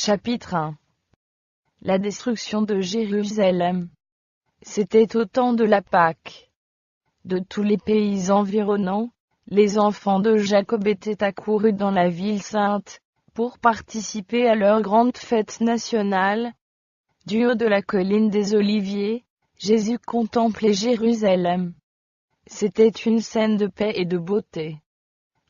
Chapitre 1. La destruction de Jérusalem. C'était au temps de la Pâque. De tous les pays environnants, les enfants de Jacob étaient accourus dans la ville sainte, pour participer à leur grande fête nationale. Du haut de la colline des Oliviers, Jésus contemplait Jérusalem. C'était une scène de paix et de beauté.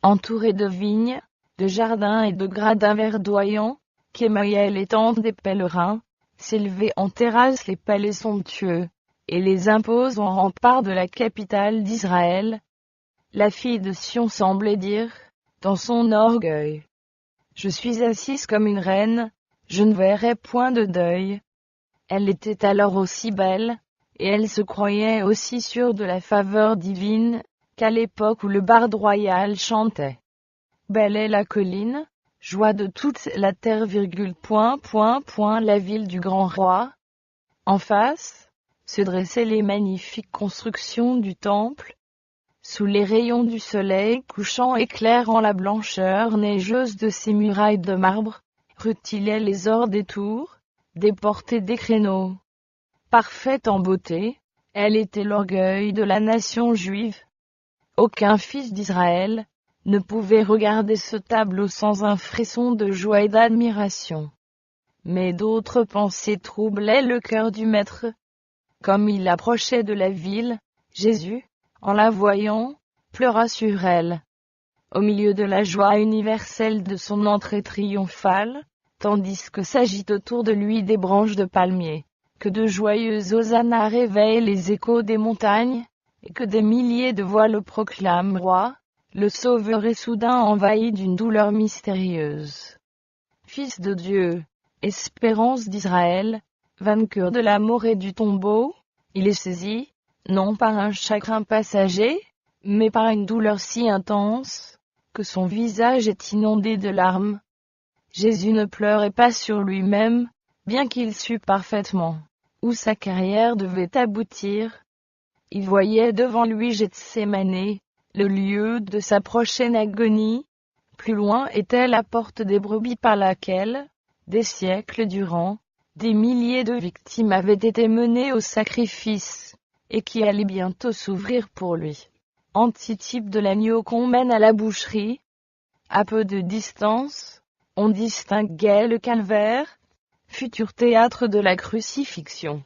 Entourée de vignes, de jardins et de gradins verdoyants, qu'émaillaient les tentes des pèlerins, s'élevaient en terrasse les palais somptueux, et les imposants remparts de la capitale d'Israël. La fille de Sion semblait dire, dans son orgueil: Je suis assise comme une reine, je ne verrai point de deuil. Elle était alors aussi belle, et elle se croyait aussi sûre de la faveur divine, qu'à l'époque où le barde royal chantait. Belle est la colline, joie de toute la terre, la ville du grand roi. En face, se dressaient les magnifiques constructions du temple. Sous les rayons du soleil couchant éclairant la blancheur neigeuse de ses murailles de marbre, rutilaient les ors des tours, des portes et des créneaux. Parfaite en beauté, elle était l'orgueil de la nation juive. Aucun fils d'Israël ne pouvait regarder ce tableau sans un frisson de joie et d'admiration. Mais d'autres pensées troublaient le cœur du maître. Comme il approchait de la ville, Jésus, en la voyant, pleura sur elle. Au milieu de la joie universelle de son entrée triomphale, tandis que s'agitent autour de lui des branches de palmier, que de joyeux hosannas réveillent les échos des montagnes, et que des milliers de voix le proclament roi, le Sauveur est soudain envahi d'une douleur mystérieuse. Fils de Dieu, espérance d'Israël, vainqueur de la mort et du tombeau, il est saisi, non par un chagrin passager, mais par une douleur si intense, que son visage est inondé de larmes. Jésus ne pleurait pas sur lui-même, bien qu'il sût parfaitement où sa carrière devait aboutir. Il voyait devant lui Gethsémanée, le lieu de sa prochaine agonie. Plus loin était la porte des brebis par laquelle, des siècles durant, des milliers de victimes avaient été menées au sacrifice, et qui allait bientôt s'ouvrir pour lui. Antitype de l'agneau qu'on mène à la boucherie. À peu de distance, on distinguait le calvaire, futur théâtre de la crucifixion.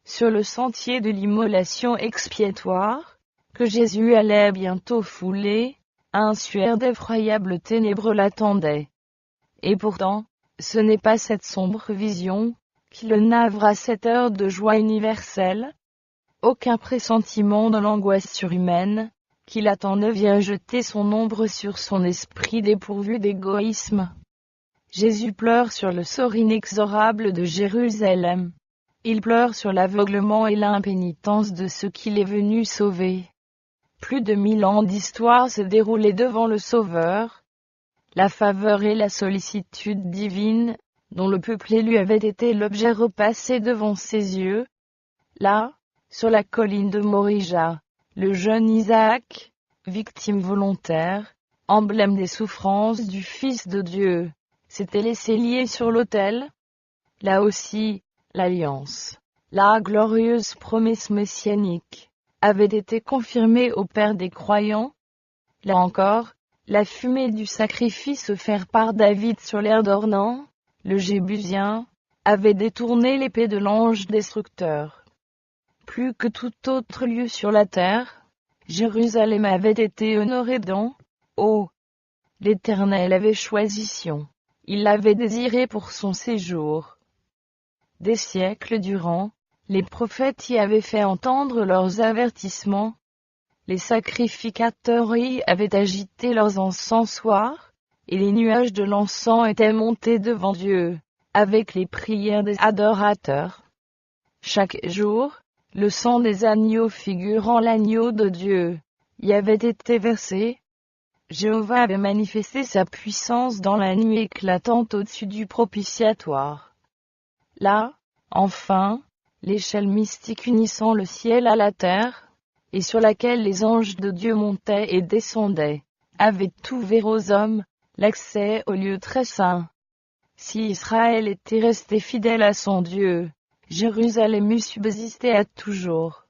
Sur le sentier de l'immolation expiatoire, que Jésus allait bientôt fouler, un suaire d'effroyables ténèbres l'attendait. Et pourtant, ce n'est pas cette sombre vision qui le navre à cette heure de joie universelle. Aucun pressentiment de l'angoisse surhumaine qui l'attend ne vient jeter son ombre sur son esprit dépourvu d'égoïsme. Jésus pleure sur le sort inexorable de Jérusalem. Il pleure sur l'aveuglement et l'impénitence de ceux qu'il est venu sauver. Plus de 1000 ans d'histoire se déroulaient devant le Sauveur. La faveur et la sollicitude divine, dont le peuple élu avait été l'objet, repassaient devant ses yeux. Là, sur la colline de Morija, le jeune Isaac, victime volontaire, emblème des souffrances du Fils de Dieu, s'était laissé lier sur l'autel. Là aussi, l'alliance, la glorieuse promesse messianique, avait été confirmée au Père des croyants. Là encore, la fumée du sacrifice offert par David sur l'air d'Ornan, le Jébusien, avait détourné l'épée de l'ange destructeur. Plus que tout autre lieu sur la terre, Jérusalem avait été honorée dans, l'Éternel avait choisi Sion, il l'avait désirée pour son séjour. Des siècles durant, les prophètes y avaient fait entendre leurs avertissements. Les sacrificateurs y avaient agité leurs encensoirs, et les nuages de l'encens étaient montés devant Dieu, avec les prières des adorateurs. Chaque jour, le sang des agneaux figurant l'agneau de Dieu y avait été versé. Jéhovah avait manifesté sa puissance dans la nuit éclatante au-dessus du propitiatoire. Là, enfin, l'échelle mystique unissant le ciel à la terre, et sur laquelle les anges de Dieu montaient et descendaient, avait ouvert aux hommes l'accès au lieu très saint. Si Israël était resté fidèle à son Dieu, Jérusalem eût subsisté à toujours.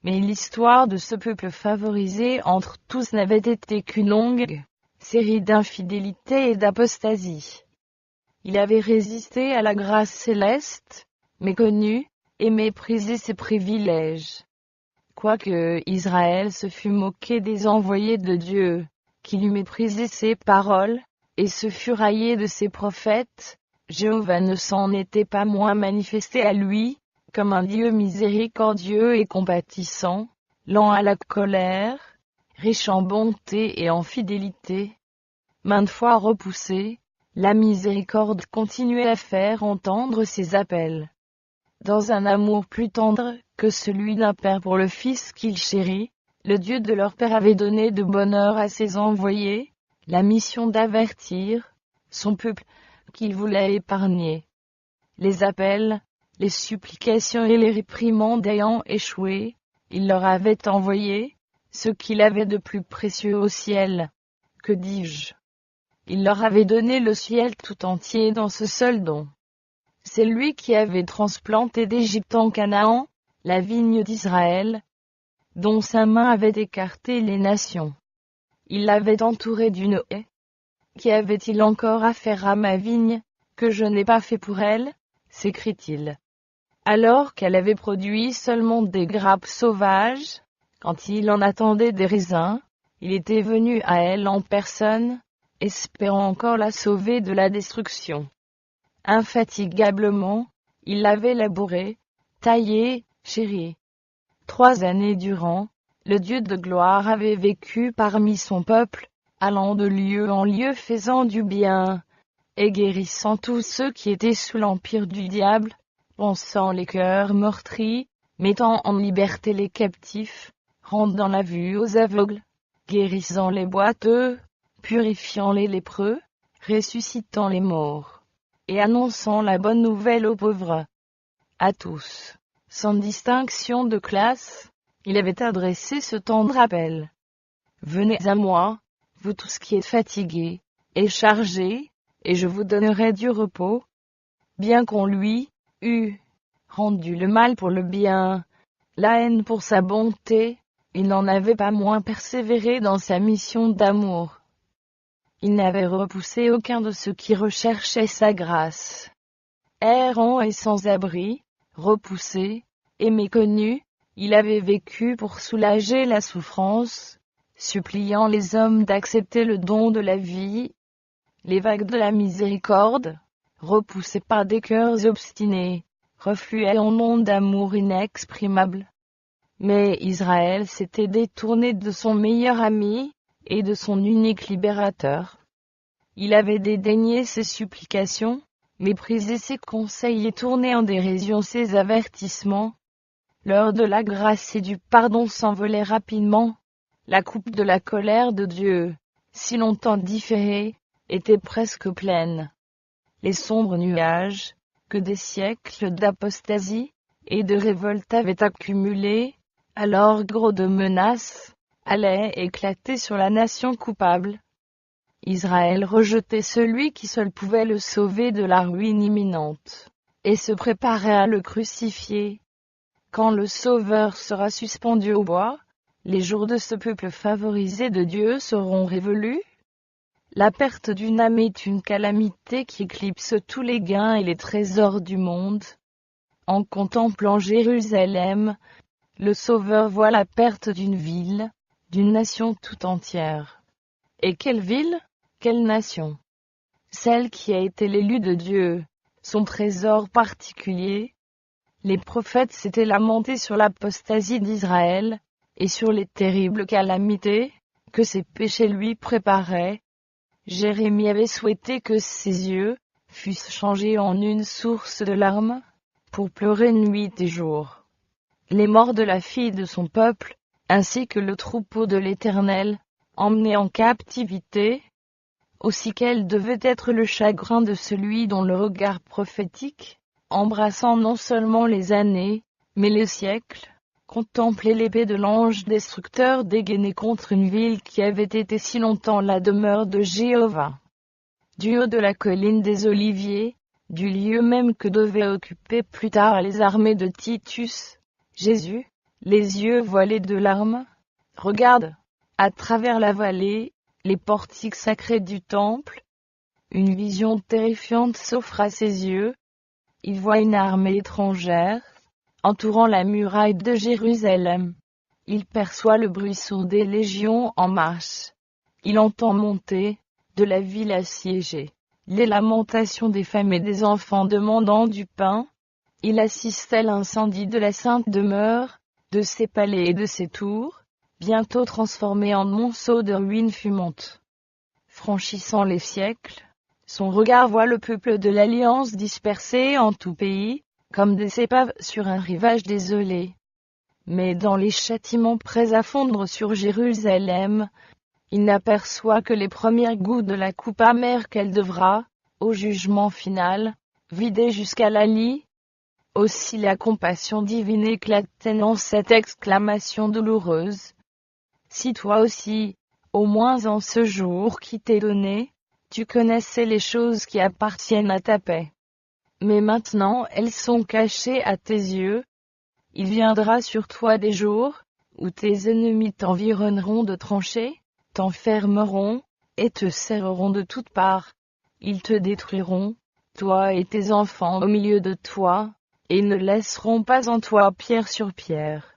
Mais l'histoire de ce peuple favorisé entre tous n'avait été qu'une longue série d'infidélités et d'apostasie. Il avait résisté à la grâce céleste, méconnu, et méprisé ses privilèges. Quoique Israël se fût moqué des envoyés de Dieu, qu'il eût méprisé ses paroles, et se fût raillé de ses prophètes, Jéhovah ne s'en était pas moins manifesté à lui, comme un Dieu miséricordieux et compatissant, lent à la colère, riche en bonté et en fidélité. Maintes fois repoussé, la miséricorde continuait à faire entendre ses appels. Dans un amour plus tendre que celui d'un père pour le fils qu'il chérit, le Dieu de leur père avait donné de bonheur à ses envoyés, la mission d'avertir son peuple qu'il voulait épargner. Les appels, les supplications et les réprimandes ayant échoué, il leur avait envoyé ce qu'il avait de plus précieux au ciel. Que dis-je? Il leur avait donné le ciel tout entier dans ce seul don. C'est lui qui avait transplanté d'Égypte en Canaan, la vigne d'Israël, dont sa main avait écarté les nations. Il l'avait entourée d'une haie. Qu'y avait-il encore à faire à ma vigne, que je n'ai pas fait pour elle? S'écrie-t-il. Alors qu'elle avait produit seulement des grappes sauvages, quand il en attendait des raisins, il était venu à elle en personne, espérant encore la sauver de la destruction. Infatigablement, il l'avait labourée, taillée, chérie. 3 années durant, le Dieu de gloire avait vécu parmi son peuple, allant de lieu en lieu faisant du bien, et guérissant tous ceux qui étaient sous l'empire du diable, pansant les cœurs meurtris, mettant en liberté les captifs, rendant la vue aux aveugles, guérissant les boiteux, purifiant les lépreux, ressuscitant les morts, et annonçant la bonne nouvelle aux pauvres. À tous, sans distinction de classe, il avait adressé ce tendre appel. Venez à moi, vous tous qui êtes fatigués et chargés, et je vous donnerai du repos. Bien qu'on lui eût rendu le mal pour le bien, la haine pour sa bonté, il n'en avait pas moins persévéré dans sa mission d'amour. Il n'avait repoussé aucun de ceux qui recherchaient sa grâce. Errant et sans abri, repoussé et méconnu, il avait vécu pour soulager la souffrance, suppliant les hommes d'accepter le don de la vie. Les vagues de la miséricorde, repoussées par des cœurs obstinés, refluaient en ondes d'amour inexprimable. Mais Israël s'était détourné de son meilleur ami, et de son unique libérateur. Il avait dédaigné ses supplications, méprisé ses conseils et tourné en dérision ses avertissements. L'heure de la grâce et du pardon s'envolait rapidement. La coupe de la colère de Dieu, si longtemps différée, était presque pleine. Les sombres nuages, que des siècles d'apostasie et de révolte avaient accumulés, alors gros de menaces, allaient éclater sur la nation coupable. Israël rejetait celui qui seul pouvait le sauver de la ruine imminente, et se préparait à le crucifier. Quand le Sauveur sera suspendu au bois, les jours de ce peuple favorisé de Dieu seront révolus. La perte d'une âme est une calamité qui éclipse tous les gains et les trésors du monde. En contemplant Jérusalem, le Sauveur voit la perte d'une ville, d'une nation tout entière. Et quelle ville? Quelle nation? Celle qui a été l'élue de Dieu, son trésor particulier. Les prophètes s'étaient lamentés sur l'apostasie d'Israël, et sur les terribles calamités que ses péchés lui préparaient. Jérémie avait souhaité que ses yeux fussent changés en une source de larmes, pour pleurer nuit et jour. Les morts de la fille de son peuple, ainsi que le troupeau de l'Éternel, emmené en captivité, aussi quel devait être le chagrin de celui dont le regard prophétique, embrassant non seulement les années, mais les siècles, contemplait l'épée de l'ange destructeur dégainée contre une ville qui avait été si longtemps la demeure de Jéhovah. du haut de la colline des Oliviers, du lieu même que devaient occuper plus tard les armées de Titus, Jésus, les yeux voilés de larmes, regarde, à travers la vallée, les portiques sacrés du temple. Une vision terrifiante s'offre à ses yeux. Il voit une armée étrangère, entourant la muraille de Jérusalem. Il perçoit le bruit sourd des légions en marche. Il entend monter, de la ville assiégée, les lamentations des femmes et des enfants demandant du pain. Il assiste à l'incendie de la sainte demeure, de ses palais et de ses tours, bientôt transformés en monceaux de ruines fumantes. Franchissant les siècles, son regard voit le peuple de l'Alliance dispersé en tout pays, comme des épaves sur un rivage désolé. Mais dans les châtiments prêts à fondre sur Jérusalem, il n'aperçoit que les premières gouttes de la coupe amère qu'elle devra, au jugement final, vider jusqu'à la lie. Aussi la compassion divine éclate-t-elle dans cette exclamation douloureuse. Si toi aussi, au moins en ce jour qui t'est donné, tu connaissais les choses qui appartiennent à ta paix. Mais maintenant elles sont cachées à tes yeux. Il viendra sur toi des jours, où tes ennemis t'environneront de tranchées, t'enfermeront, et te serreront de toutes parts. Ils te détruiront, toi et tes enfants au milieu de toi, et ne laisseront pas en toi pierre sur pierre.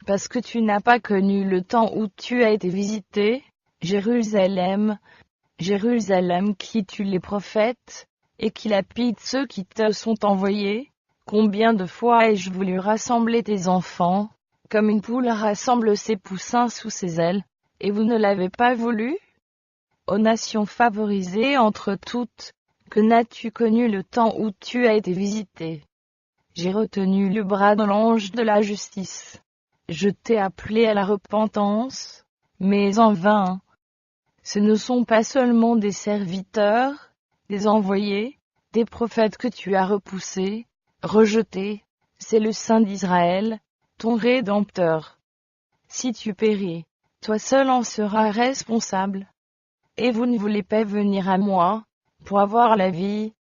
Parce que tu n'as pas connu le temps où tu as été visité, Jérusalem, Jérusalem qui tue les prophètes, et qui lapide ceux qui te sont envoyés. Combien de fois ai-je voulu rassembler tes enfants, comme une poule rassemble ses poussins sous ses ailes, et vous ne l'avez pas voulu? Ô nation favorisée entre toutes, que n'as-tu connu le temps où tu as été visité? J'ai retenu le bras de l'ange de la justice. Je t'ai appelé à la repentance, mais en vain. Ce ne sont pas seulement des serviteurs, des envoyés, des prophètes que tu as repoussés, rejetés, c'est le Saint d'Israël, ton Rédempteur. Si tu péris, toi seul en seras responsable. Et vous ne voulez pas venir à moi, pour avoir la vie.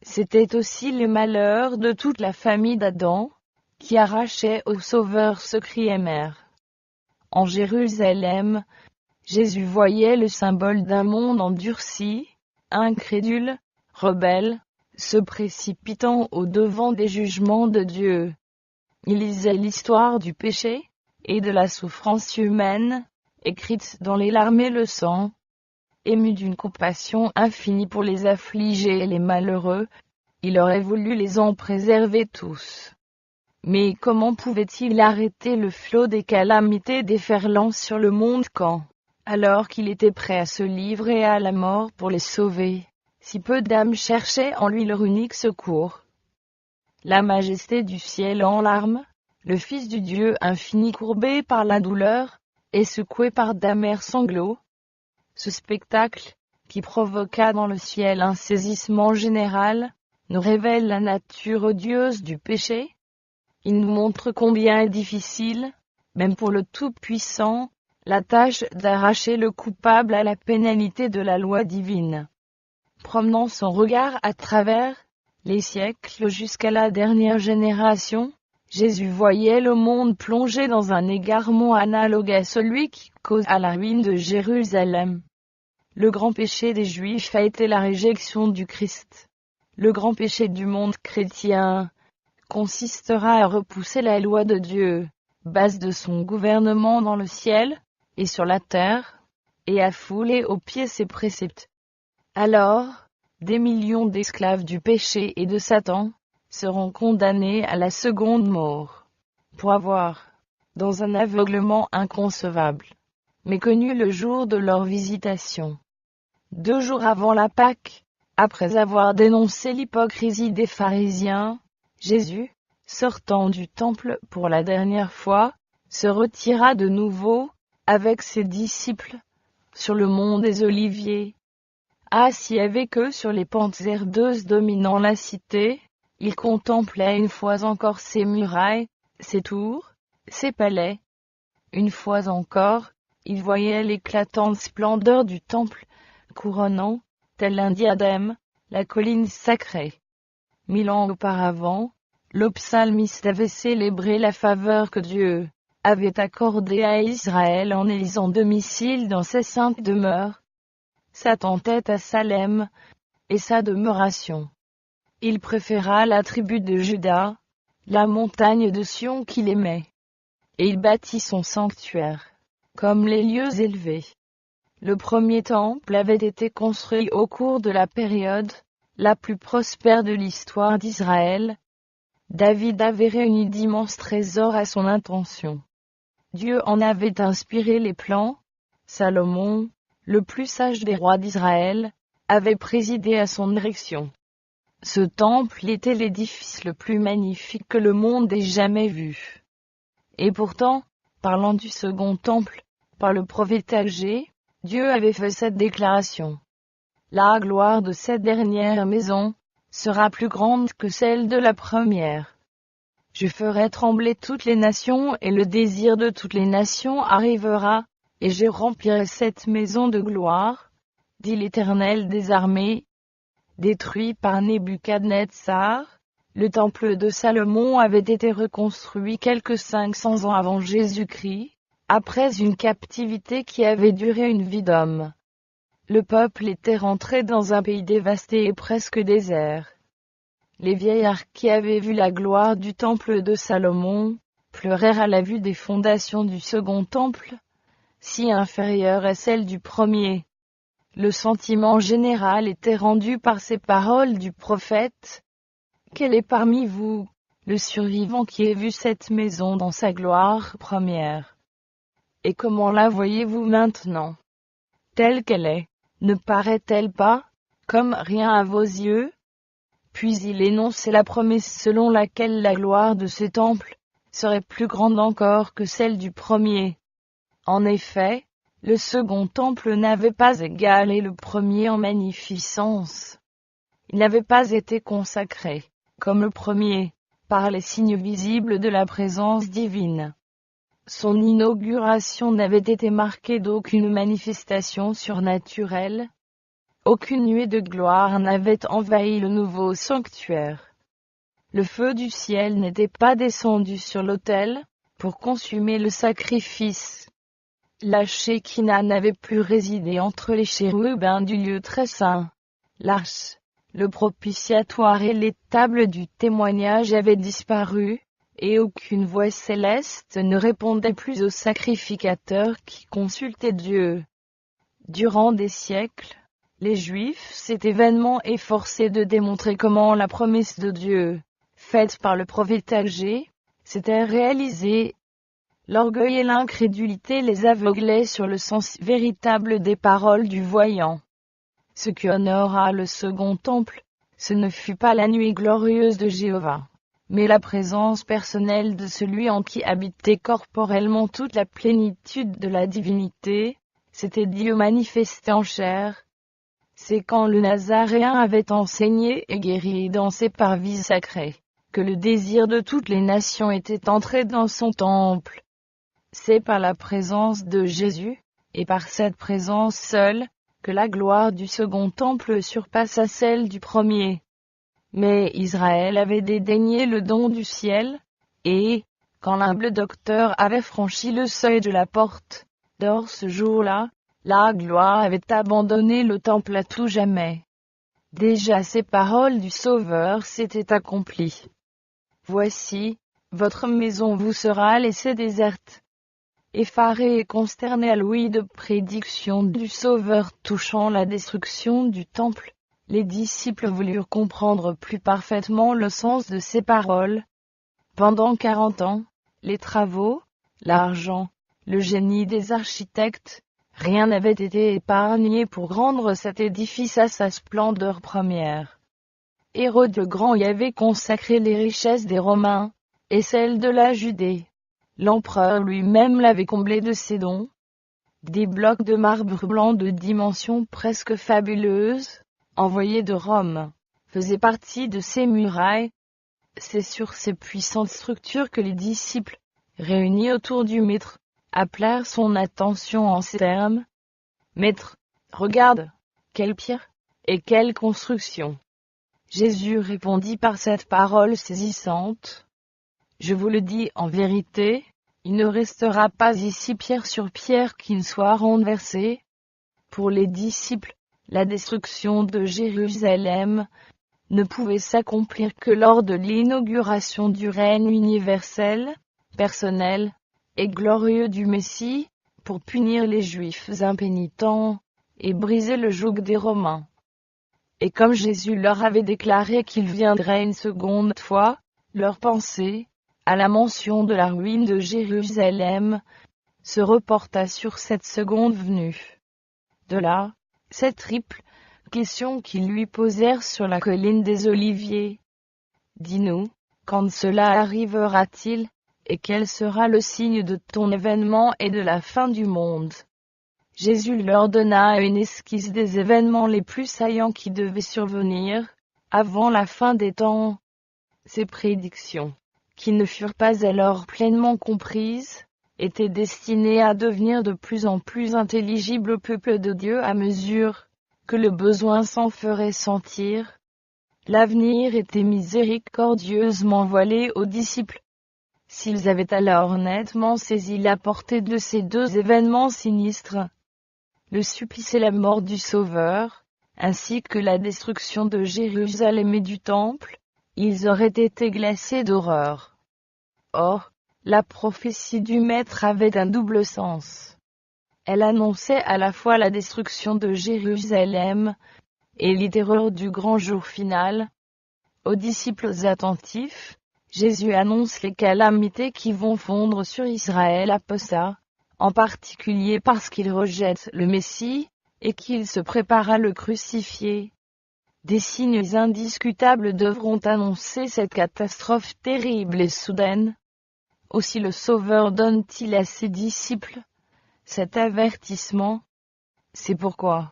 C'était aussi le malheur de toute la famille d'Adam, qui arrachait au Sauveur ce cri amer. En Jérusalem, Jésus voyait le symbole d'un monde endurci, incrédule, rebelle, se précipitant au-devant des jugements de Dieu. Il lisait l'histoire du péché, et de la souffrance humaine, écrite dans les larmes et le sang. Ému d'une compassion infinie pour les affligés et les malheureux, il aurait voulu les en préserver tous. Mais comment pouvait-il arrêter le flot des calamités déferlant sur le monde quand, alors qu'il était prêt à se livrer à la mort pour les sauver, si peu d'âmes cherchaient en lui leur unique secours? La majesté du ciel en larmes, le Fils du Dieu infini courbé par la douleur, et secoué par d'amers sanglots. Ce spectacle, qui provoqua dans le ciel un saisissement général, nous révèle la nature odieuse du péché. Il nous montre combien est difficile, même pour le Tout-Puissant, la tâche d'arracher le coupable à la pénalité de la loi divine. Promenant son regard à travers les siècles jusqu'à la dernière génération, Jésus voyait le monde plongé dans un égarement analogue à celui qui cause à la ruine de Jérusalem. Le grand péché des Juifs a été la réjection du Christ. Le grand péché du monde chrétien consistera à repousser la loi de Dieu, base de son gouvernement dans le ciel et sur la terre, et à fouler aux pieds ses préceptes. Alors, des millions d'esclaves du péché et de Satan seront condamnés à la seconde mort, pour avoir, dans un aveuglement inconcevable, méconnu le jour de leur visitation. 2 jours avant la Pâque, après avoir dénoncé l'hypocrisie des pharisiens, Jésus, sortant du temple pour la dernière fois, se retira de nouveau, avec ses disciples, sur le mont des Oliviers. Assis avec eux sur les pentes herbeuses dominant la cité, il contemplait une fois encore ses murailles, ses tours, ses palais. Une fois encore, il voyait l'éclatante splendeur du temple, couronnant, tel un diadème, la colline sacrée. 1000 ans auparavant, le psalmiste avait célébré la faveur que Dieu avait accordée à Israël en élisant domicile dans ses saintes demeures. Sa tente à Salem, et sa demeuration. Il préféra la tribu de Juda, la montagne de Sion qu'il aimait. Et il bâtit son sanctuaire, comme les lieux élevés. Le premier temple avait été construit au cours de la période la plus prospère de l'histoire d'Israël. David avait réuni d'immenses trésors à son intention. Dieu en avait inspiré les plans. Salomon, le plus sage des rois d'Israël, avait présidé à son érection. Ce temple était l'édifice le plus magnifique que le monde ait jamais vu. Et pourtant, parlant du second temple, par le prophète Agé, Dieu avait fait cette déclaration. La gloire de cette dernière maison sera plus grande que celle de la première. Je ferai trembler toutes les nations et le désir de toutes les nations arrivera, et je remplirai cette maison de gloire, dit l'Éternel des armées. Détruit par Nebuchadnezzar, le temple de Salomon avait été reconstruit quelques 500 ans avant Jésus-Christ, après une captivité qui avait duré une vie d'homme. Le peuple était rentré dans un pays dévasté et presque désert. Les vieillards qui avaient vu la gloire du temple de Salomon, pleurèrent à la vue des fondations du second temple, si inférieures à celles du premier. Le sentiment général était rendu par ces paroles du prophète. Quel est parmi vous, le survivant qui ait vu cette maison dans sa gloire première? Et comment la voyez-vous maintenant? Telle qu'elle est, ne paraît-elle pas, comme rien à vos yeux? Puis il énonçait la promesse selon laquelle la gloire de ce temple serait plus grande encore que celle du premier. En effet, le second temple n'avait pas égalé le premier en magnificence. Il n'avait pas été consacré, comme le premier, par les signes visibles de la présence divine. Son inauguration n'avait été marquée d'aucune manifestation surnaturelle. Aucune nuée de gloire n'avait envahi le nouveau sanctuaire. Le feu du ciel n'était pas descendu sur l'autel, pour consumer le sacrifice. La Shekinah n'avait plus résidé entre les chérubins du lieu très saint. L'arche, le propitiatoire et les tables du témoignage avaient disparu, et aucune voix céleste ne répondait plus aux sacrificateurs qui consultaient Dieu. Durant des siècles, les Juifs s'étaient vainement efforcés de démontrer comment la promesse de Dieu, faite par le prophète Agé, s'était réalisée. L'orgueil et l'incrédulité les aveuglaient sur le sens véritable des paroles du voyant. Ce qui honora le second temple, ce ne fut pas la nuée glorieuse de Jéhovah, mais la présence personnelle de celui en qui habitait corporellement toute la plénitude de la divinité. C'était Dieu manifesté en chair. C'est quand le Nazaréen avait enseigné et guéri dans ses parvis sacrés, que le désir de toutes les nations était entré dans son temple. C'est par la présence de Jésus, et par cette présence seule, que la gloire du second temple surpassa celle du premier. Mais Israël avait dédaigné le don du ciel, et, quand l'humble docteur avait franchi le seuil de la porte d'or ce jour-là, la gloire avait abandonné le temple à tout jamais. Déjà ces paroles du Sauveur s'étaient accomplies. Voici, votre maison vous sera laissée déserte. Effarés et consternés à l'ouïe de prédiction du Sauveur touchant la destruction du temple, les disciples voulurent comprendre plus parfaitement le sens de ces paroles. Pendant 40 ans, les travaux, l'argent, le génie des architectes, rien n'avait été épargné pour rendre cet édifice à sa splendeur première. Hérode le Grand y avait consacré les richesses des Romains, et celles de la Judée. L'empereur lui-même l'avait comblé de ses dons. Des blocs de marbre blanc de dimensions presque fabuleuses, envoyés de Rome, faisaient partie de ses murailles. C'est sur ces puissantes structures que les disciples, réunis autour du maître, appelèrent son attention en ces termes. « Maître, regarde, quelle pierre, Et quelle construction! Jésus répondit par cette parole saisissante. Je vous le dis en vérité, il ne restera pas ici pierre sur pierre qui ne soit renversée. Pour les disciples, la destruction de Jérusalem ne pouvait s'accomplir que lors de l'inauguration du règne universel, personnel et glorieux du Messie, pour punir les Juifs impénitents et briser le joug des Romains. Et comme Jésus leur avait déclaré qu'il viendrait une seconde fois, leur pensée, à la mention de la ruine de Jérusalem, se reporta sur cette seconde venue. De là, cette triple question qu'ils lui posèrent sur la colline des Oliviers. Dis-nous, quand cela arrivera-t-il, et quel sera le signe de ton événement et de la fin du monde? Jésus leur donna une esquisse des événements les plus saillants qui devaient survenir, avant la fin des temps. Ces prédictions, qui ne furent pas alors pleinement comprises, étaient destinées à devenir de plus en plus intelligibles au peuple de Dieu à mesure que le besoin s'en ferait sentir. L'avenir était miséricordieusement voilé aux disciples. S'ils avaient alors nettement saisi la portée de ces deux événements sinistres, le supplice et la mort du Sauveur, ainsi que la destruction de Jérusalem et du Temple, ils auraient été glacés d'horreur. Or, la prophétie du Maître avait un double sens. Elle annonçait à la fois la destruction de Jérusalem et les terreurs du grand jour final. Aux disciples attentifs, Jésus annonce les calamités qui vont fondre sur Israël apostat, en particulier parce qu'il rejette le Messie, et qu'il se prépare à le crucifier. Des signes indiscutables devront annoncer cette catastrophe terrible et soudaine. Aussi le Sauveur donne-t-il à ses disciples cet avertissement. C'est pourquoi,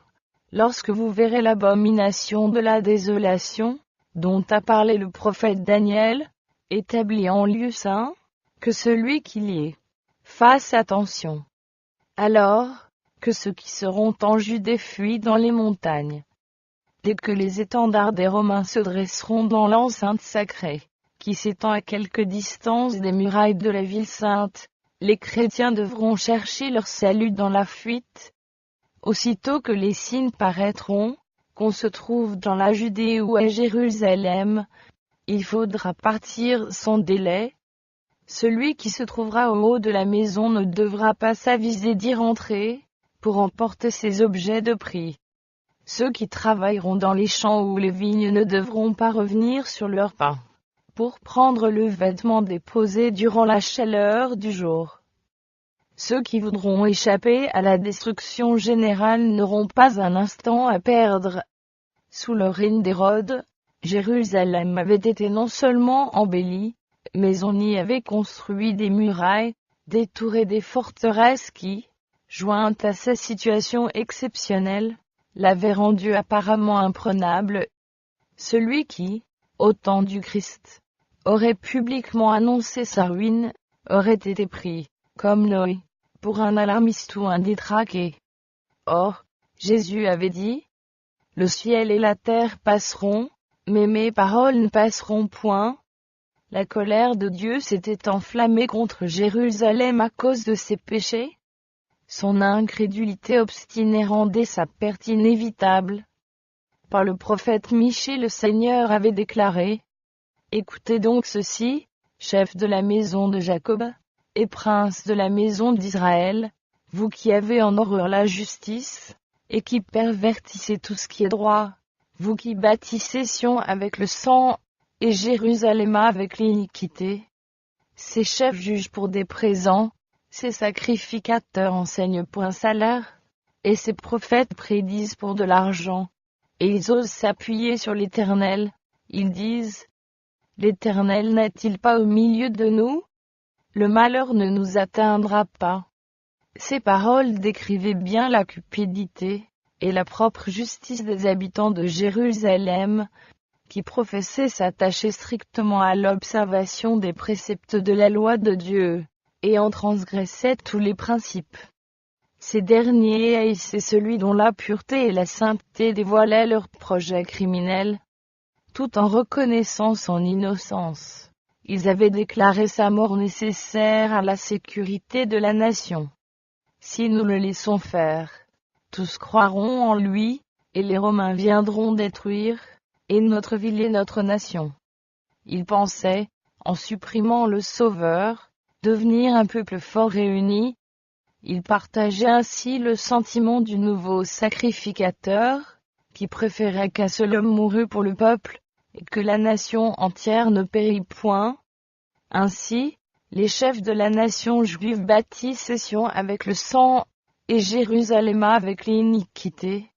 lorsque vous verrez l'abomination de la désolation, dont a parlé le prophète Daniel, établi en lieu saint, que celui qui y est fasse attention. Alors, que ceux qui seront en Judée fuient dans les montagnes. Dès que les étendards des Romains se dresseront dans l'enceinte sacrée, qui s'étend à quelque distance des murailles de la ville sainte, les chrétiens devront chercher leur salut dans la fuite. Aussitôt que les signes paraîtront, qu'on se trouve dans la Judée ou à Jérusalem, il faudra partir sans délai. Celui qui se trouvera au haut de la maison ne devra pas s'aviser d'y rentrer, pour emporter ses objets de prix. Ceux qui travailleront dans les champs ou les vignes ne devront pas revenir sur leur pain, pour prendre le vêtement déposé durant la chaleur du jour. Ceux qui voudront échapper à la destruction générale n'auront pas un instant à perdre. Sous le règne d'Hérode, Jérusalem avait été non seulement embellie, mais on y avait construit des murailles, des tours et des forteresses qui, jointes à sa situation exceptionnelle, l'avaient rendue apparemment imprenable. Celui qui, au temps du Christ, aurait publiquement annoncé sa ruine, aurait été pris, comme Noé, pour un alarmiste ou un détraqué. Or, Jésus avait dit, « Le ciel et la terre passeront, mais mes paroles ne passeront point. » La colère de Dieu s'était enflammée contre Jérusalem à cause de ses péchés. Son incrédulité obstinée rendait sa perte inévitable. Par le prophète Michée, le Seigneur avait déclaré, « Écoutez donc ceci, chef de la maison de Jacob, et prince de la maison d'Israël, vous qui avez en horreur la justice, et qui pervertissez tout ce qui est droit, vous qui bâtissez Sion avec le sang, et Jérusalem avec l'iniquité. Ces chefs jugent pour des présents, ces sacrificateurs enseignent pour un salaire, et ces prophètes prédisent pour de l'argent, et ils osent s'appuyer sur l'Éternel, ils disent, « L'Éternel n'est-il pas au milieu de nous? Le malheur ne nous atteindra pas. » Ces paroles décrivaient bien la cupidité et la propre justice des habitants de Jérusalem, qui professaient s'attacher strictement à l'observation des préceptes de la loi de Dieu, et en transgressaient tous les principes. Ces derniers haïssaient celui dont la pureté et la sainteté dévoilaient leurs projets criminels, tout en reconnaissant son innocence. Ils avaient déclaré sa mort nécessaire à la sécurité de la nation. Si nous le laissons faire, tous croiront en lui, et les Romains viendront détruire, et notre ville et notre nation. Ils pensaient, en supprimant le Sauveur, devenir un peuple fort réuni. Ils partageaient ainsi le sentiment du nouveau sacrificateur, qui préférait qu'un seul homme mourût pour le peuple, et que la nation entière ne pérît point. Ainsi, les chefs de la nation juive bâtit Sion avec le sang, et Jérusalem avec l'iniquité.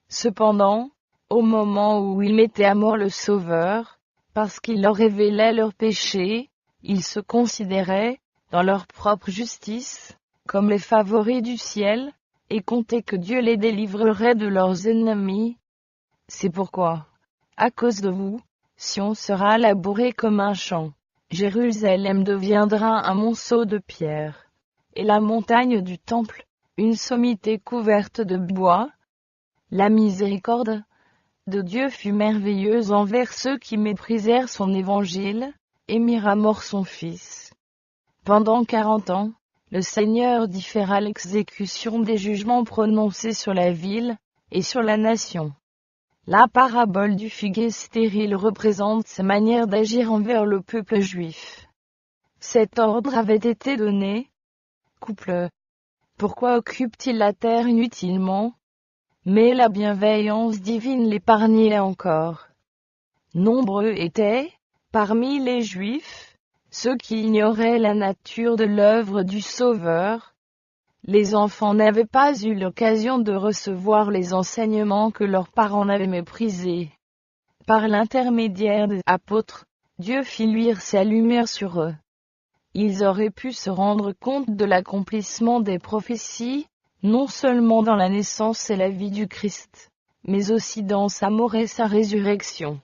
Cependant, au moment où ils mettaient à mort le Sauveur, parce qu'il leur révélait leurs péchés, ils se considéraient, dans leur propre justice, comme les favoris du ciel, et comptaient que Dieu les délivrerait de leurs ennemis. C'est pourquoi, à cause de vous, Sion sera labouré comme un champ, Jérusalem deviendra un monceau de pierre, et la montagne du temple, une sommité couverte de bois. La miséricorde de Dieu fut merveilleuse envers ceux qui méprisèrent son évangile, et mirent à mort son Fils. Pendant 40 ans, le Seigneur différa l'exécution des jugements prononcés sur la ville, et sur la nation. La parabole du figuier stérile représente sa manière d'agir envers le peuple juif. Cet ordre avait été donné. Couple. Pourquoi occupe-t-il la terre inutilement? Mais la bienveillance divine l'épargnait encore. Nombreux étaient, parmi les Juifs, ceux qui ignoraient la nature de l'œuvre du Sauveur. Les enfants n'avaient pas eu l'occasion de recevoir les enseignements que leurs parents avaient méprisés. Par l'intermédiaire des apôtres, Dieu fit luire sa lumière sur eux. Ils auraient pu se rendre compte de l'accomplissement des prophéties, non seulement dans la naissance et la vie du Christ, mais aussi dans sa mort et sa résurrection.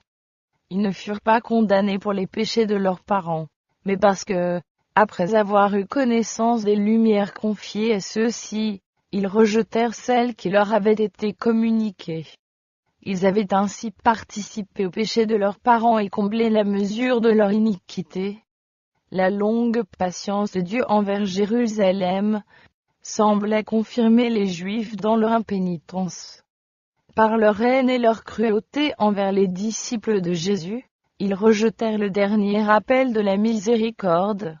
Ils ne furent pas condamnés pour les péchés de leurs parents, mais parce que, après avoir eu connaissance des lumières confiées à ceux-ci, ils rejetèrent celles qui leur avaient été communiquées. Ils avaient ainsi participé au péché de leurs parents et comblé la mesure de leur iniquité. La longue patience de Dieu envers Jérusalem semblait confirmer les Juifs dans leur impénitence. Par leur haine et leur cruauté envers les disciples de Jésus, ils rejetèrent le dernier appel de la miséricorde.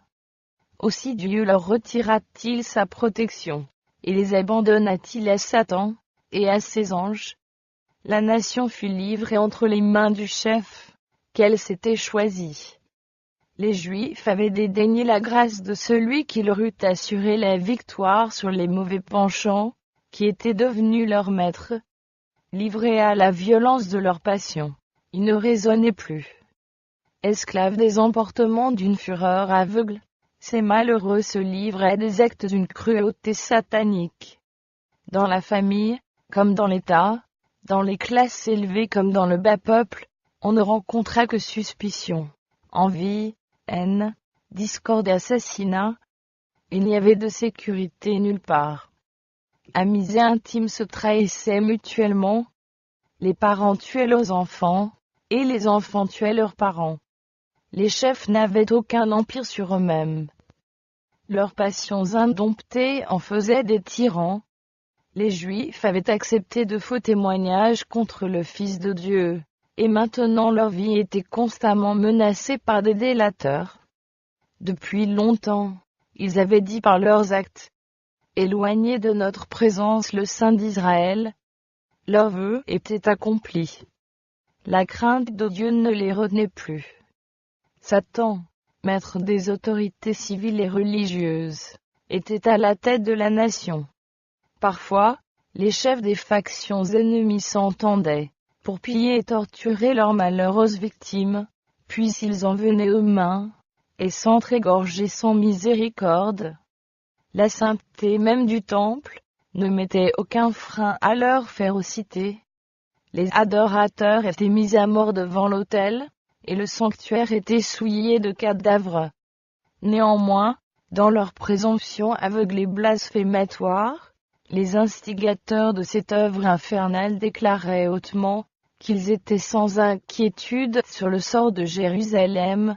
Aussi Dieu leur retira-t-il sa protection, et les abandonna-t-il à Satan, et à ses anges. La nation fut livrée entre les mains du chef, qu'elle s'était choisi. Les Juifs avaient dédaigné la grâce de celui qui leur eût assuré la victoire sur les mauvais penchants, qui étaient devenus leurs maîtres. Livrés à la violence de leur passion, ils ne raisonnaient plus. Esclaves des emportements d'une fureur aveugle, ces malheureux se livrent à des actes d'une cruauté satanique. Dans la famille, comme dans l'État, dans les classes élevées comme dans le bas peuple, on ne rencontra que suspicion, envie, haine, discorde et assassinat. Il n'y avait de sécurité nulle part. Amis et intimes se trahissaient mutuellement. Les parents tuaient leurs enfants, et les enfants tuaient leurs parents. Les chefs n'avaient aucun empire sur eux-mêmes. Leurs passions indomptées en faisaient des tyrans. Les Juifs avaient accepté de faux témoignages contre le Fils de Dieu, et maintenant leur vie était constamment menacée par des délateurs. Depuis longtemps, ils avaient dit par leurs actes: éloignez de notre présence le Saint d'Israël. Leurs vœux étaient accomplis. La crainte de Dieu ne les retenait plus. Satan, maître des autorités civiles et religieuses, était à la tête de la nation. Parfois, les chefs des factions ennemies s'entendaient, pour piller et torturer leurs malheureuses victimes, puis ils en venaient eux-mêmes, et s'entr'égorger sans miséricorde. La sainteté même du temple ne mettait aucun frein à leur férocité. Les adorateurs étaient mis à mort devant l'autel, et le sanctuaire était souillé de cadavres. Néanmoins, dans leur présomption aveugle et blasphématoire, Les instigateurs de cette œuvre infernale déclaraient hautement qu'ils étaient sans inquiétude sur le sort de Jérusalem,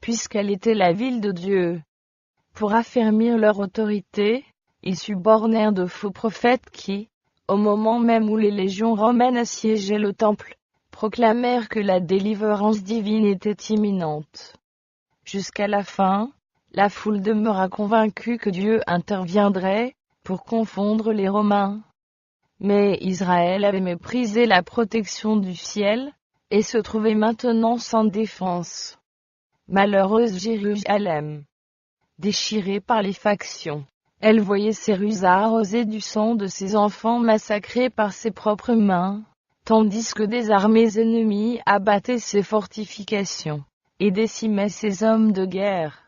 puisqu'elle était la ville de Dieu. Pour affermir leur autorité, ils subornèrent de faux prophètes qui, au moment même où les légions romaines assiégeaient le temple, proclamèrent que la délivrance divine était imminente. Jusqu'à la fin, la foule demeura convaincue que Dieu interviendrait pour confondre les Romains. Mais Israël avait méprisé la protection du ciel, et se trouvait maintenant sans défense. Malheureuse Jérusalem! Déchirée par les factions, elle voyait ses rues arrosées du sang de ses enfants massacrés par ses propres mains, tandis que des armées ennemies abattaient ses fortifications, et décimaient ses hommes de guerre.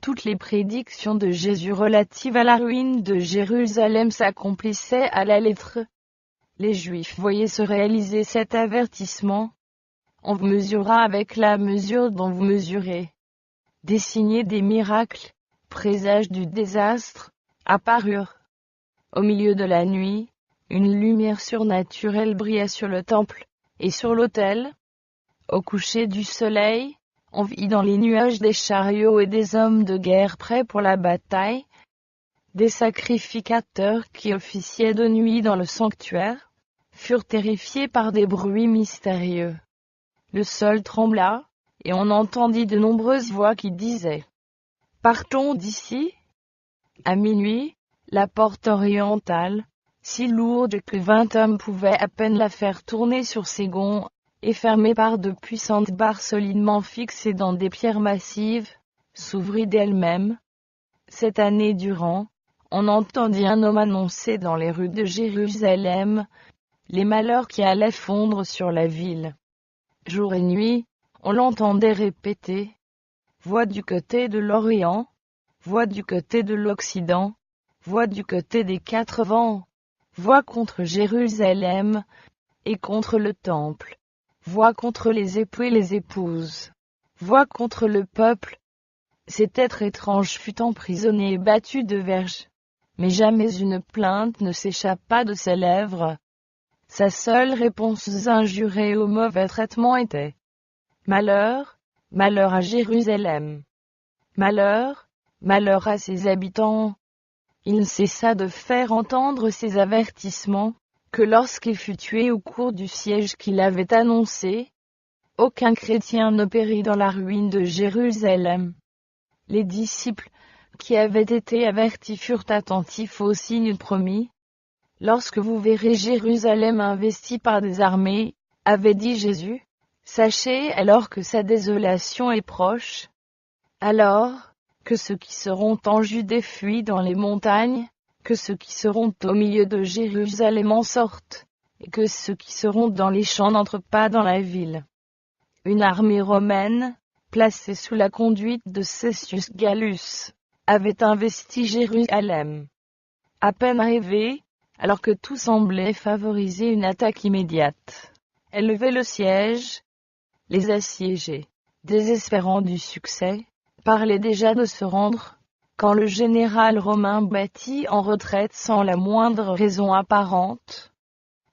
Toutes les prédictions de Jésus relatives à la ruine de Jérusalem s'accomplissaient à la lettre. Les Juifs voyaient se réaliser cet avertissement. On vous mesurera avec la mesure dont vous mesurez. Des signes des miracles, présages du désastre, apparurent. Au milieu de la nuit, une lumière surnaturelle brilla sur le temple, et sur l'autel. Au coucher du soleil, on vit dans les nuages des chariots et des hommes de guerre prêts pour la bataille. Des sacrificateurs qui officiaient de nuit dans le sanctuaire, furent terrifiés par des bruits mystérieux. Le sol trembla, et on entendit de nombreuses voix qui disaient « Partons d'ici !» À minuit, la porte orientale, si lourde que 20 hommes pouvaient à peine la faire tourner sur ses gonds, et fermée par de puissantes barres solidement fixées dans des pierres massives, s'ouvrit d'elle-même. Cette année durant, on entendit un homme annoncer dans les rues de Jérusalem les malheurs qui allaient fondre sur la ville. Jour et nuit, on l'entendait répéter « Voix du côté de l'Orient, voix du côté de l'Occident, voix du côté des 4 vents, voix contre Jérusalem et contre le temple, voix contre les époux et les épouses, voix contre le peuple. » Cet être étrange fut emprisonné et battu de verges, mais jamais une plainte ne s'échappa de ses lèvres. Sa seule réponse aux injures et au mauvais traitement était « Malheur, malheur à Jérusalem. Malheur, malheur à ses habitants. » Il ne cessa de faire entendre ces avertissements, que lorsqu'il fut tué au cours du siège qu'il avait annoncé, aucun chrétien ne périt dans la ruine de Jérusalem. Les disciples, qui avaient été avertis, furent attentifs aux signes promis. Lorsque vous verrez Jérusalem investie par des armées, avait dit Jésus, sachez alors que sa désolation est proche. Alors, que ceux qui seront en Judée fuient dans les montagnes, que ceux qui seront au milieu de Jérusalem en sortent, et que ceux qui seront dans les champs n'entrent pas dans la ville. Une armée romaine, placée sous la conduite de Cassius Gallus, avait investi Jérusalem. À peine arrivée, alors que tout semblait favoriser une attaque immédiate, elle levait le siège. Les assiégés, désespérant du succès, parlaient déjà de se rendre, quand le général romain battit en retraite sans la moindre raison apparente.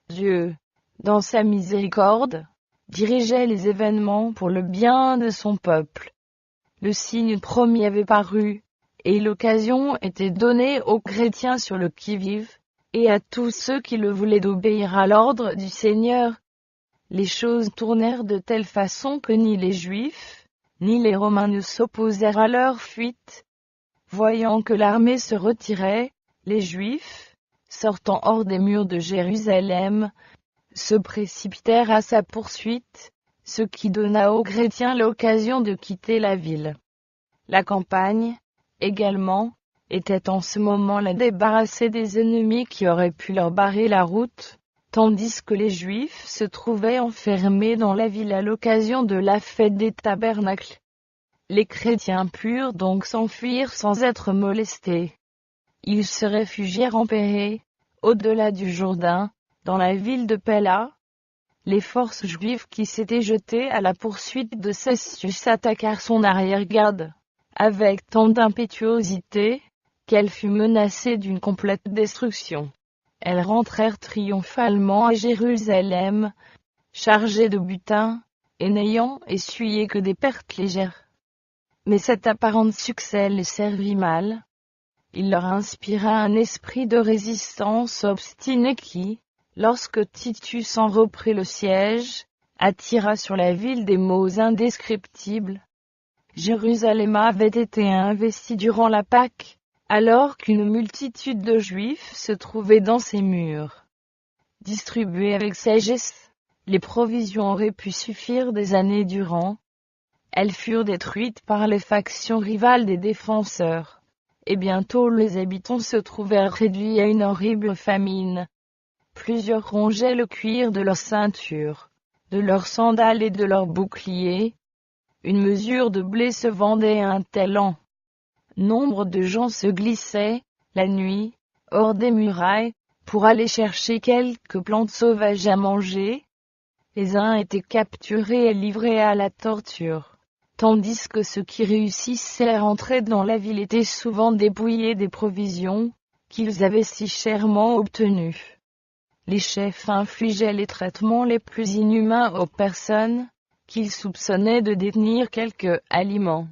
Dieu, dans sa miséricorde, dirigeait les événements pour le bien de son peuple. Le signe promis avait paru, et l'occasion était donnée aux chrétiens sur le qui-vive, et à tous ceux qui le voulaient d'obéir à l'ordre du Seigneur. Les choses tournèrent de telle façon que ni les Juifs, ni les Romains ne s'opposèrent à leur fuite. Voyant que l'armée se retirait, les Juifs, sortant hors des murs de Jérusalem, se précipitèrent à sa poursuite, ce qui donna aux chrétiens l'occasion de quitter la ville. La campagne, également, était en ce moment-là débarrassée des ennemis qui auraient pu leur barrer la route, tandis que les Juifs se trouvaient enfermés dans la ville à l'occasion de la fête des tabernacles. Les chrétiens purent donc s'enfuir sans être molestés. Ils se réfugièrent en Pérée, au-delà du Jourdain, dans la ville de Péla. Les forces juives qui s'étaient jetées à la poursuite de Cassius attaquèrent son arrière-garde, avec tant d'impétuosité, lorsqu'elle fut menacée d'une complète destruction. Elles rentrèrent triomphalement à Jérusalem, chargées de butin, et n'ayant essuyé que des pertes légères. Mais cet apparent succès les servit mal. Il leur inspira un esprit de résistance obstiné qui, lorsque Titus en reprit le siège, attira sur la ville des maux indescriptibles. Jérusalem avait été investie durant la Pâque, alors qu'une multitude de Juifs se trouvait dans ses murs. Distribuées avec sagesse, les provisions auraient pu suffire des années durant. Elles furent détruites par les factions rivales des défenseurs, et bientôt les habitants se trouvèrent réduits à une horrible famine. Plusieurs rongeaient le cuir de leurs ceintures, de leurs sandales et de leurs boucliers. Une mesure de blé se vendait à un talent. Nombre de gens se glissaient, la nuit, hors des murailles, pour aller chercher quelques plantes sauvages à manger. Les uns étaient capturés et livrés à la torture, tandis que ceux qui réussissaient à rentrer dans la ville étaient souvent dépouillés des provisions qu'ils avaient si chèrement obtenues. Les chefs infligeaient les traitements les plus inhumains aux personnes qu'ils soupçonnaient de détenir quelque aliment.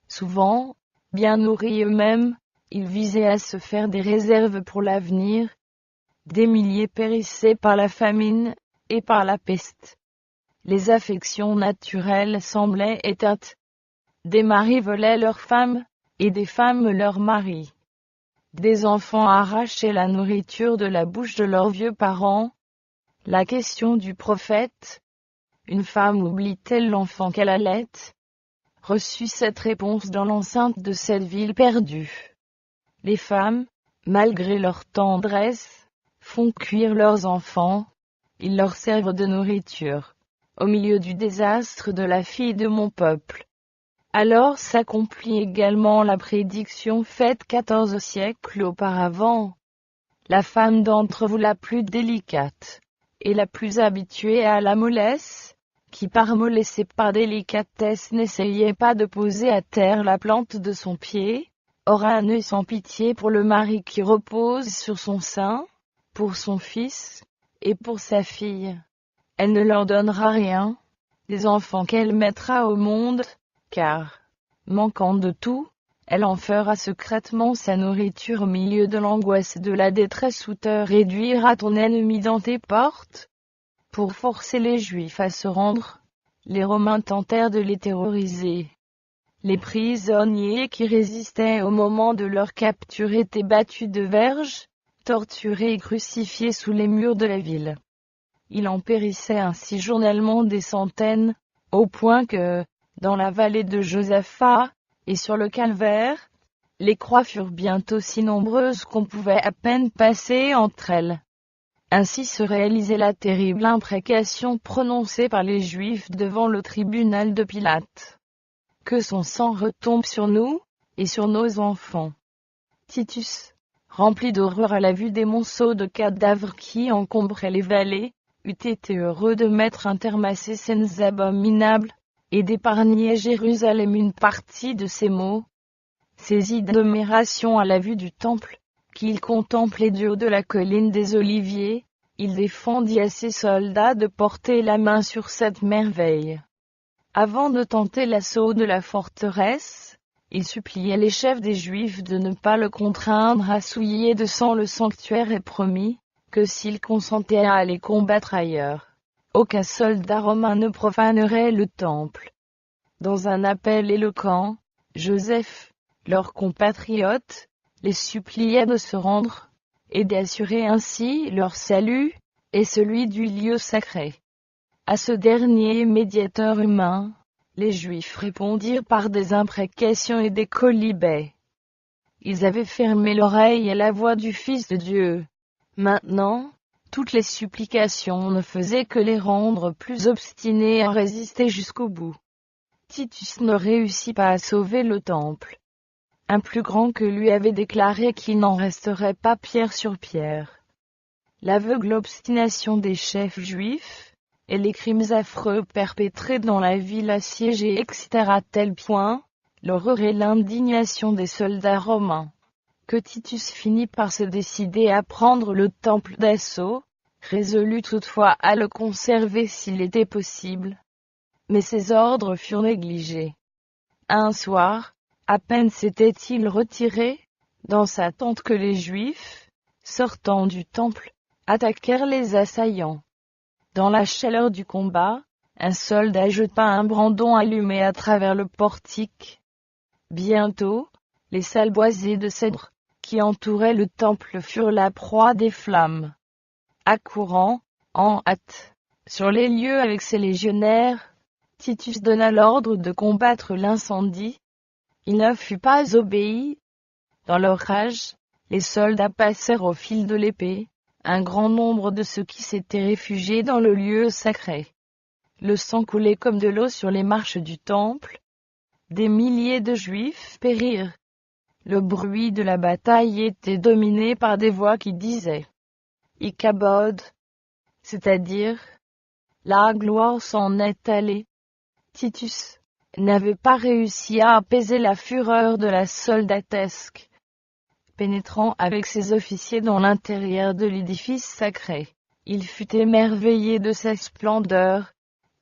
Souvent, bien nourris eux-mêmes, ils visaient à se faire des réserves pour l'avenir. Des milliers périssaient par la famine et par la peste. Les affections naturelles semblaient éteintes. Des maris volaient leurs femmes, et des femmes leurs maris. Des enfants arrachaient la nourriture de la bouche de leurs vieux parents. La question du prophète: une femme oublie-t-elle l'enfant qu'elle allait? Reçut cette réponse dans l'enceinte de cette ville perdue. Les femmes, malgré leur tendresse, font cuire leurs enfants. Ils leur servent de nourriture, au milieu du désastre de la fille de mon peuple. Alors s'accomplit également la prédiction faite 14 siècles auparavant. La femme d'entre vous la plus délicate, et la plus habituée à la mollesse, qui par mollesse et par délicatesse n'essayait pas de poser à terre la plante de son pied, aura un œil sans pitié pour le mari qui repose sur son sein, pour son fils, et pour sa fille. Elle ne leur donnera rien, des enfants qu'elle mettra au monde, car, manquant de tout, elle en fera secrètement sa nourriture au milieu de l'angoisse de la détresse où te réduira ton ennemi dans tes portes. Pour forcer les Juifs à se rendre, les Romains tentèrent de les terroriser. Les prisonniers qui résistaient au moment de leur capture étaient battus de verges, torturés et crucifiés sous les murs de la ville. Il en périssait ainsi journellement des centaines, au point que, dans la vallée de Josaphat, et sur le calvaire, les croix furent bientôt si nombreuses qu'on pouvait à peine passer entre elles. Ainsi se réalisait la terrible imprécation prononcée par les Juifs devant le tribunal de Pilate. Que son sang retombe sur nous, et sur nos enfants. Titus, rempli d'horreur à la vue des monceaux de cadavres qui encombraient les vallées, eût été heureux de mettre un terme à ces scènes abominables, et d'épargner à Jérusalem une partie de ses maux. Saisi d'admiration à la vue du temple, qu'il contemplait du haut de la colline des Oliviers, il défendit à ses soldats de porter la main sur cette merveille. Avant de tenter l'assaut de la forteresse, il suppliait les chefs des Juifs de ne pas le contraindre à souiller de sang le sanctuaire et promit que s'il consentait à aller combattre ailleurs, aucun soldat romain ne profanerait le temple. Dans un appel éloquent, Joseph, leur compatriote, les suppliait de se rendre, et d'assurer ainsi leur salut, et celui du lieu sacré. À ce dernier médiateur humain, les Juifs répondirent par des imprécations et des quolibets. Ils avaient fermé l'oreille à la voix du Fils de Dieu. Maintenant, toutes les supplications ne faisaient que les rendre plus obstinés à résister jusqu'au bout. Titus ne réussit pas à sauver le temple. Un plus grand que lui avait déclaré qu'il n'en resterait pas pierre sur pierre. L'aveugle obstination des chefs juifs, et les crimes affreux perpétrés dans la ville assiégée excitèrent à tel point l'horreur et l'indignation des soldats romains, que Titus finit par se décider à prendre le temple d'assaut, résolu toutefois à le conserver s'il était possible. Mais ses ordres furent négligés. Un soir, à peine s'était-il retiré dans sa tente que les Juifs, sortant du temple, attaquèrent les assaillants. Dans la chaleur du combat, un soldat jeta un brandon allumé à travers le portique. Bientôt, les salles boisées de cèdre, qui entouraient le temple furent la proie des flammes. Accourant, en hâte, sur les lieux avec ses légionnaires, Titus donna l'ordre de combattre l'incendie. Il ne fut pas obéi. Dans leur rage, les soldats passèrent au fil de l'épée un grand nombre de ceux qui s'étaient réfugiés dans le lieu sacré. Le sang coulait comme de l'eau sur les marches du temple. Des milliers de Juifs périrent. Le bruit de la bataille était dominé par des voix qui disaient « Ichabod », c'est-à-dire « La gloire s'en est allée ». Titus n'avait pas réussi à apaiser la fureur de la soldatesque. Pénétrant avec ses officiers dans l'intérieur de l'édifice sacré, il fut émerveillé de sa splendeur,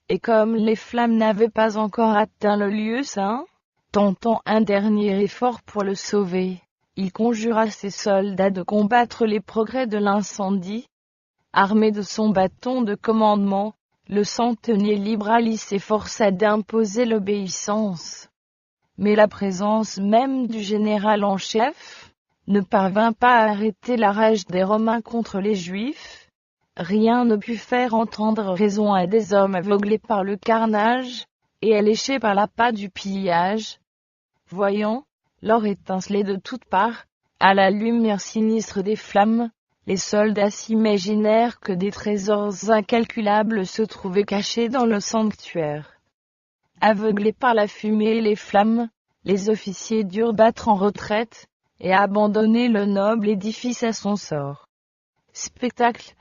et comme les flammes n'avaient pas encore atteint le lieu saint, tentant un dernier effort pour le sauver, il conjura ses soldats de combattre les progrès de l'incendie. Armé de son bâton de commandement, le centenier Libralis s'efforça d'imposer l'obéissance. Mais la présence même du général en chef ne parvint pas à arrêter la rage des Romains contre les Juifs. Rien ne put faire entendre raison à des hommes aveuglés par le carnage et alléchés par l'appât du pillage. Voyant l'or étinceler de toutes parts, à la lumière sinistre des flammes, les soldats s'imaginèrent que des trésors incalculables se trouvaient cachés dans le sanctuaire. Aveuglés par la fumée et les flammes, les officiers durent battre en retraite et abandonner le noble édifice à son sort. Spectacle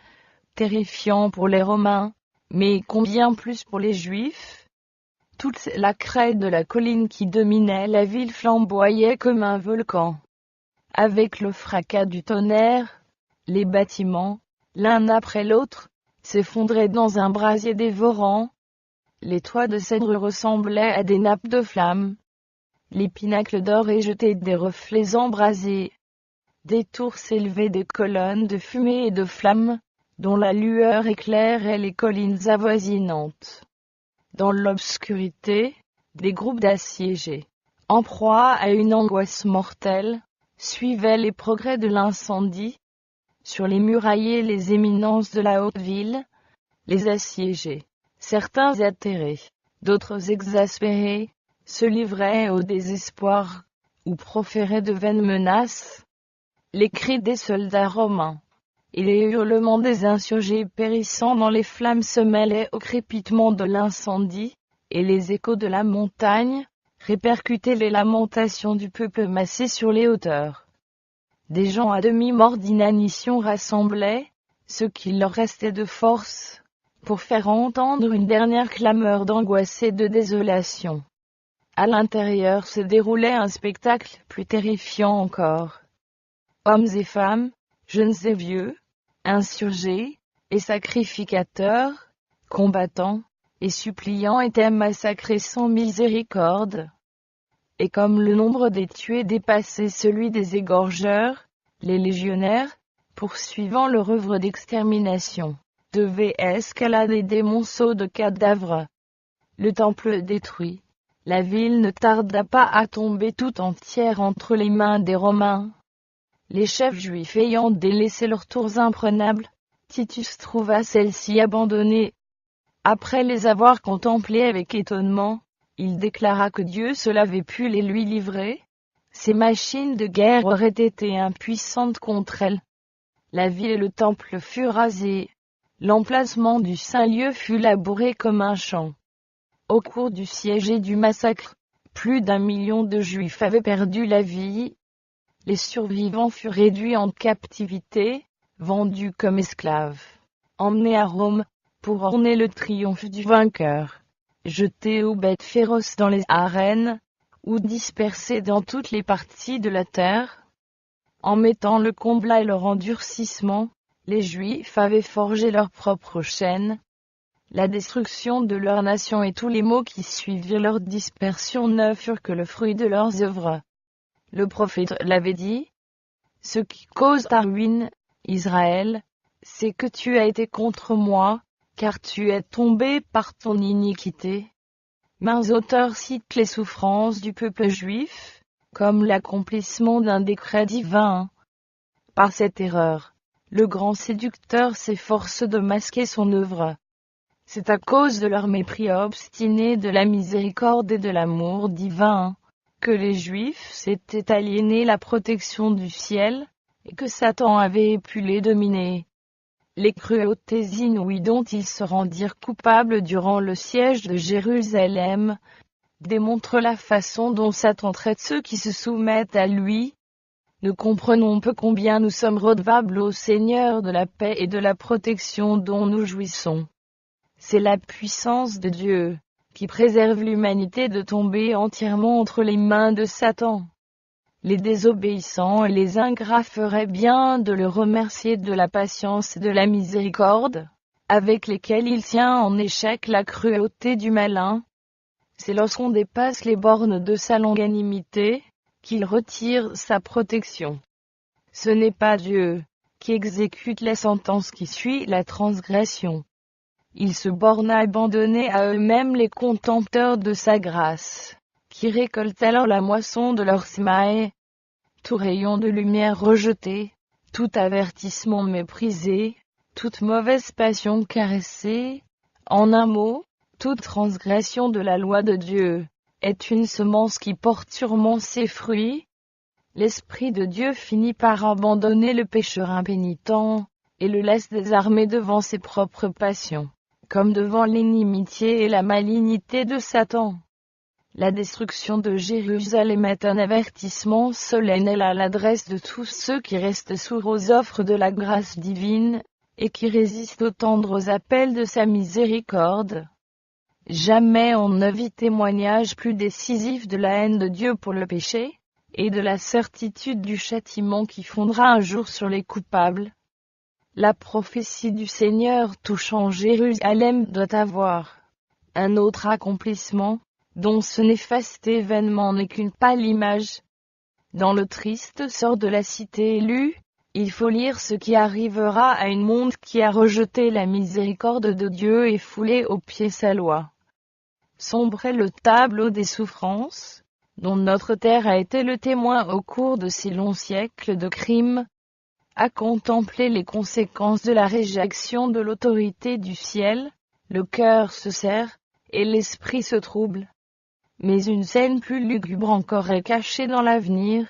terrifiant pour les Romains, mais combien plus pour les Juifs. Toute la crête de la colline qui dominait la ville flamboyait comme un volcan. Avec le fracas du tonnerre, les bâtiments, l'un après l'autre, s'effondraient dans un brasier dévorant. Les toits de cèdre ressemblaient à des nappes de flammes. Les pinacles d'or éjetaient des reflets embrasés. Des tours s'élevaient des colonnes de fumée et de flammes, dont la lueur éclairait les collines avoisinantes. Dans l'obscurité, des groupes d'assiégés, en proie à une angoisse mortelle, suivaient les progrès de l'incendie. Sur les murailles et les éminences de la haute ville, les assiégés, certains atterrés, d'autres exaspérés, se livraient au désespoir, ou proféraient de vaines menaces. Les cris des soldats romains et les hurlements des insurgés périssant dans les flammes se mêlaient au crépitement de l'incendie, et les échos de la montagne répercutaient les lamentations du peuple massé sur les hauteurs. Des gens à demi morts d'inanition rassemblaient ce qu'il leur restait de force, pour faire entendre une dernière clameur d'angoisse et de désolation. À l'intérieur se déroulait un spectacle plus terrifiant encore. Hommes et femmes, jeunes et vieux, insurgés et sacrificateurs, combattants et suppliants étaient massacrés sans miséricorde. Et comme le nombre des tués dépassait celui des égorgeurs, les légionnaires, poursuivant leur œuvre d'extermination, devaient escalader des monceaux de cadavres. Le temple détruit, la ville ne tarda pas à tomber tout entière entre les mains des Romains. Les chefs juifs ayant délaissé leurs tours imprenables, Titus trouva celles-ci abandonnées. Après les avoir contemplées avec étonnement, il déclara que Dieu seul avait pu les lui livrer. Ces machines de guerre auraient été impuissantes contre elles. La ville et le temple furent rasés. L'emplacement du saint lieu fut labouré comme un champ. Au cours du siège et du massacre, plus d'1 million de Juifs avaient perdu la vie. Les survivants furent réduits en captivité, vendus comme esclaves, emmenés à Rome, pour orner le triomphe du vainqueur, jetés aux bêtes féroces dans les arènes, ou dispersés dans toutes les parties de la terre. En mettant le comble et leur endurcissement, les Juifs avaient forgé leur propre chaîne. La destruction de leur nation et tous les maux qui suivirent leur dispersion ne furent que le fruit de leurs œuvres. Le prophète l'avait dit. Ce qui cause ta ruine, Israël, c'est que tu as été contre moi, car tu es tombé par ton iniquité. Maints auteurs citent les souffrances du peuple juif, comme l'accomplissement d'un décret divin. Par cette erreur, le grand séducteur s'efforce de masquer son œuvre. C'est à cause de leur mépris obstiné de la miséricorde et de l'amour divin, que les Juifs s'étaient aliénés la protection du ciel, et que Satan avait pu les dominer. Les cruautés inouïes dont ils se rendirent coupables durant le siège de Jérusalem, démontrent la façon dont Satan traite ceux qui se soumettent à lui. Nous comprenons peu combien nous sommes redevables au Seigneur de la paix et de la protection dont nous jouissons. C'est la puissance de Dieu qui préserve l'humanité de tomber entièrement entre les mains de Satan. Les désobéissants et les ingrats feraient bien de le remercier de la patience et de la miséricorde, avec lesquelles il tient en échec la cruauté du malin. C'est lorsqu'on dépasse les bornes de sa longanimité, qu'il retire sa protection. Ce n'est pas Dieu qui exécute la sentence qui suit la transgression. Ils se bornent à abandonner à eux-mêmes les contempteurs de sa grâce, qui récoltent alors la moisson de leur semaille. Tout rayon de lumière rejeté, tout avertissement méprisé, toute mauvaise passion caressée, en un mot, toute transgression de la loi de Dieu, est une semence qui porte sûrement ses fruits. L'Esprit de Dieu finit par abandonner le pécheur impénitent, et le laisse désarmé devant ses propres passions, comme devant l'inimitié et la malignité de Satan. La destruction de Jérusalem est un avertissement solennel à l'adresse de tous ceux qui restent sourds aux offres de la grâce divine, et qui résistent aux tendres appels de sa miséricorde. Jamais on ne vit témoignage plus décisif de la haine de Dieu pour le péché, et de la certitude du châtiment qui fondra un jour sur les coupables. La prophétie du Seigneur touchant Jérusalem doit avoir un autre accomplissement, dont ce néfaste événement n'est qu'une pâle image. Dans le triste sort de la cité élue, il faut lire ce qui arrivera à une monde qui a rejeté la miséricorde de Dieu et foulé aux pieds sa loi. Sombre est le tableau des souffrances, dont notre terre a été le témoin au cours de ces longs siècles de crimes. À contempler les conséquences de la réjection de l'autorité du ciel, le cœur se serre, et l'esprit se trouble. Mais une scène plus lugubre encore est cachée dans l'avenir.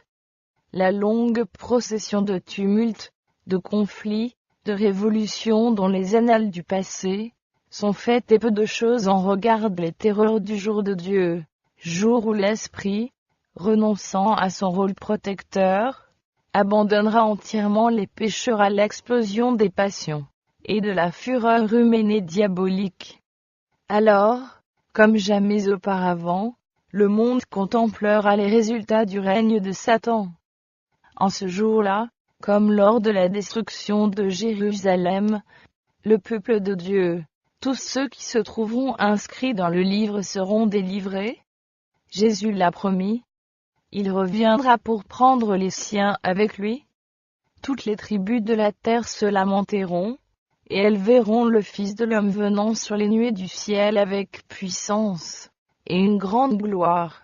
La longue procession de tumultes, de conflits, de révolutions dont les annales du passé sont faites et peu de choses en regardent les terreurs du jour de Dieu, jour où l'esprit, renonçant à son rôle protecteur, abandonnera entièrement les pécheurs à l'explosion des passions et de la fureur humaine et diabolique. Alors, comme jamais auparavant, le monde contemplera les résultats du règne de Satan. En ce jour-là, comme lors de la destruction de Jérusalem, le peuple de Dieu, tous ceux qui se trouveront inscrits dans le livre seront délivrés. Jésus l'a promis. Il reviendra pour prendre les siens avec lui. Toutes les tribus de la terre se lamenteront, et elles verront le Fils de l'homme venant sur les nuées du ciel avec puissance et une grande gloire.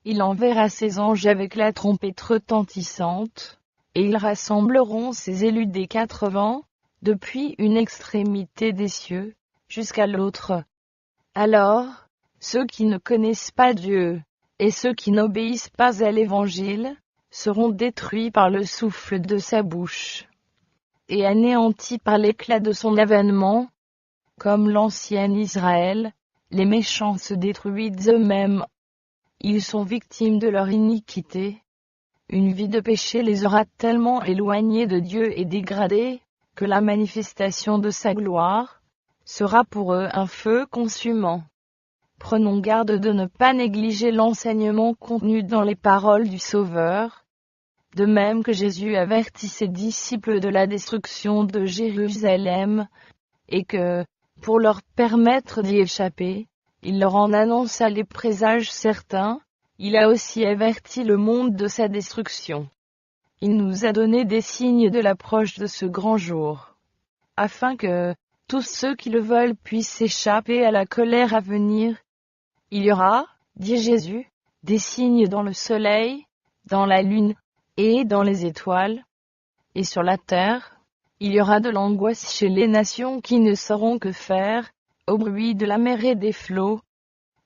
Il enverra ses anges avec la trompette retentissante, et ils rassembleront ses élus des 4 vents, depuis une extrémité des cieux, jusqu'à l'autre. Alors, ceux qui ne connaissent pas Dieu, et ceux qui n'obéissent pas à l'Évangile, seront détruits par le souffle de sa bouche, et anéantis par l'éclat de son avènement. Comme l'ancien Israël, les méchants se détruisent eux-mêmes. Ils sont victimes de leur iniquité. Une vie de péché les aura tellement éloignés de Dieu et dégradés, que la manifestation de sa gloire sera pour eux un feu consumant. Prenons garde de ne pas négliger l'enseignement contenu dans les paroles du Sauveur. de même que Jésus avertit ses disciples de la destruction de Jérusalem, et que, pour leur permettre d'y échapper, il leur en annonça les présages certains, il a aussi averti le monde de sa destruction. Il nous a donné des signes de l'approche de ce grand jour, afin que tous ceux qui le veulent puissent échapper à la colère à venir. Il y aura, dit Jésus, des signes dans le soleil, dans la lune, et dans les étoiles, et sur la terre, il y aura de l'angoisse chez les nations qui ne sauront que faire, au bruit de la mer et des flots.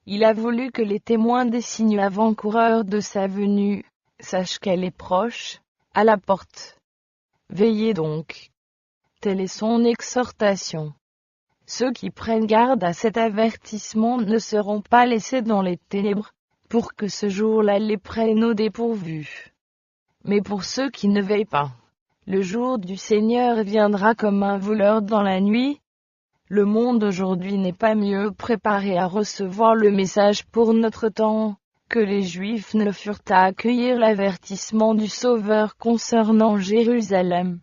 Il a voulu que les témoins des signes avant-coureurs de sa venue sachent qu'elle est proche, à la porte. Veillez donc. Telle est son exhortation. Ceux qui prennent garde à cet avertissement ne seront pas laissés dans les ténèbres, pour que ce jour-là les prenne au dépourvu. Mais pour ceux qui ne veillent pas, le jour du Seigneur viendra comme un voleur dans la nuit. Le monde aujourd'hui n'est pas mieux préparé à recevoir le message pour notre temps, que les Juifs ne le furent à accueillir l'avertissement du Sauveur concernant Jérusalem.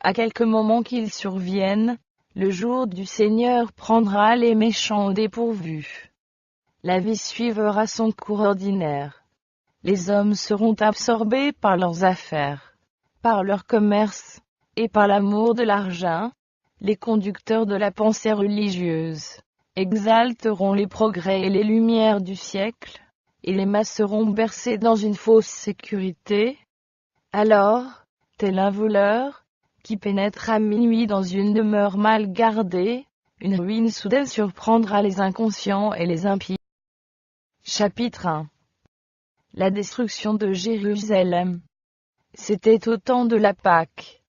À quelque moment qu'il survienne, le jour du Seigneur prendra les méchants au dépourvu. La vie suivra son cours ordinaire. Les hommes seront absorbés par leurs affaires, par leur commerce, et par l'amour de l'argent. Les conducteurs de la pensée religieuse exalteront les progrès et les lumières du siècle, et les masses seront bercées dans une fausse sécurité. Alors, tel un voleur, qui pénètre à minuit dans une demeure mal gardée, une ruine soudaine surprendra les inconscients et les impies. Chapitre 1. La destruction de Jérusalem. C'était au temps de la Pâque.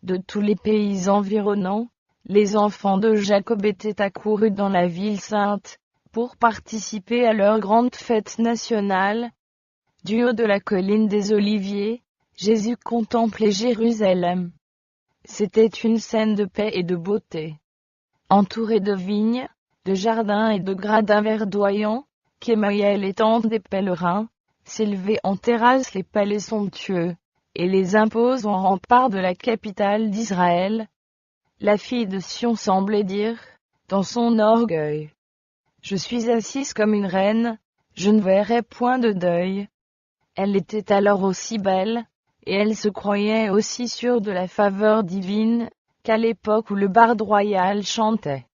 De tous les pays environnants, les enfants de Jacob étaient accourus dans la ville sainte, pour participer à leur grande fête nationale. Du haut de la colline des Oliviers, Jésus contemplait Jérusalem. C'était une scène de paix et de beauté. Entourée de vignes, de jardins et de gradins verdoyants, qu'émaillaient les tentes des pèlerins, s'élevaient en terrasse les palais somptueux, et les imposants remparts de la capitale d'Israël. La fille de Sion semblait dire, dans son orgueil: Je suis assise comme une reine, je ne verrai point de deuil. Elle était alors aussi belle, et elle se croyait aussi sûre de la faveur divine, qu'à l'époque où le barde royal chantait.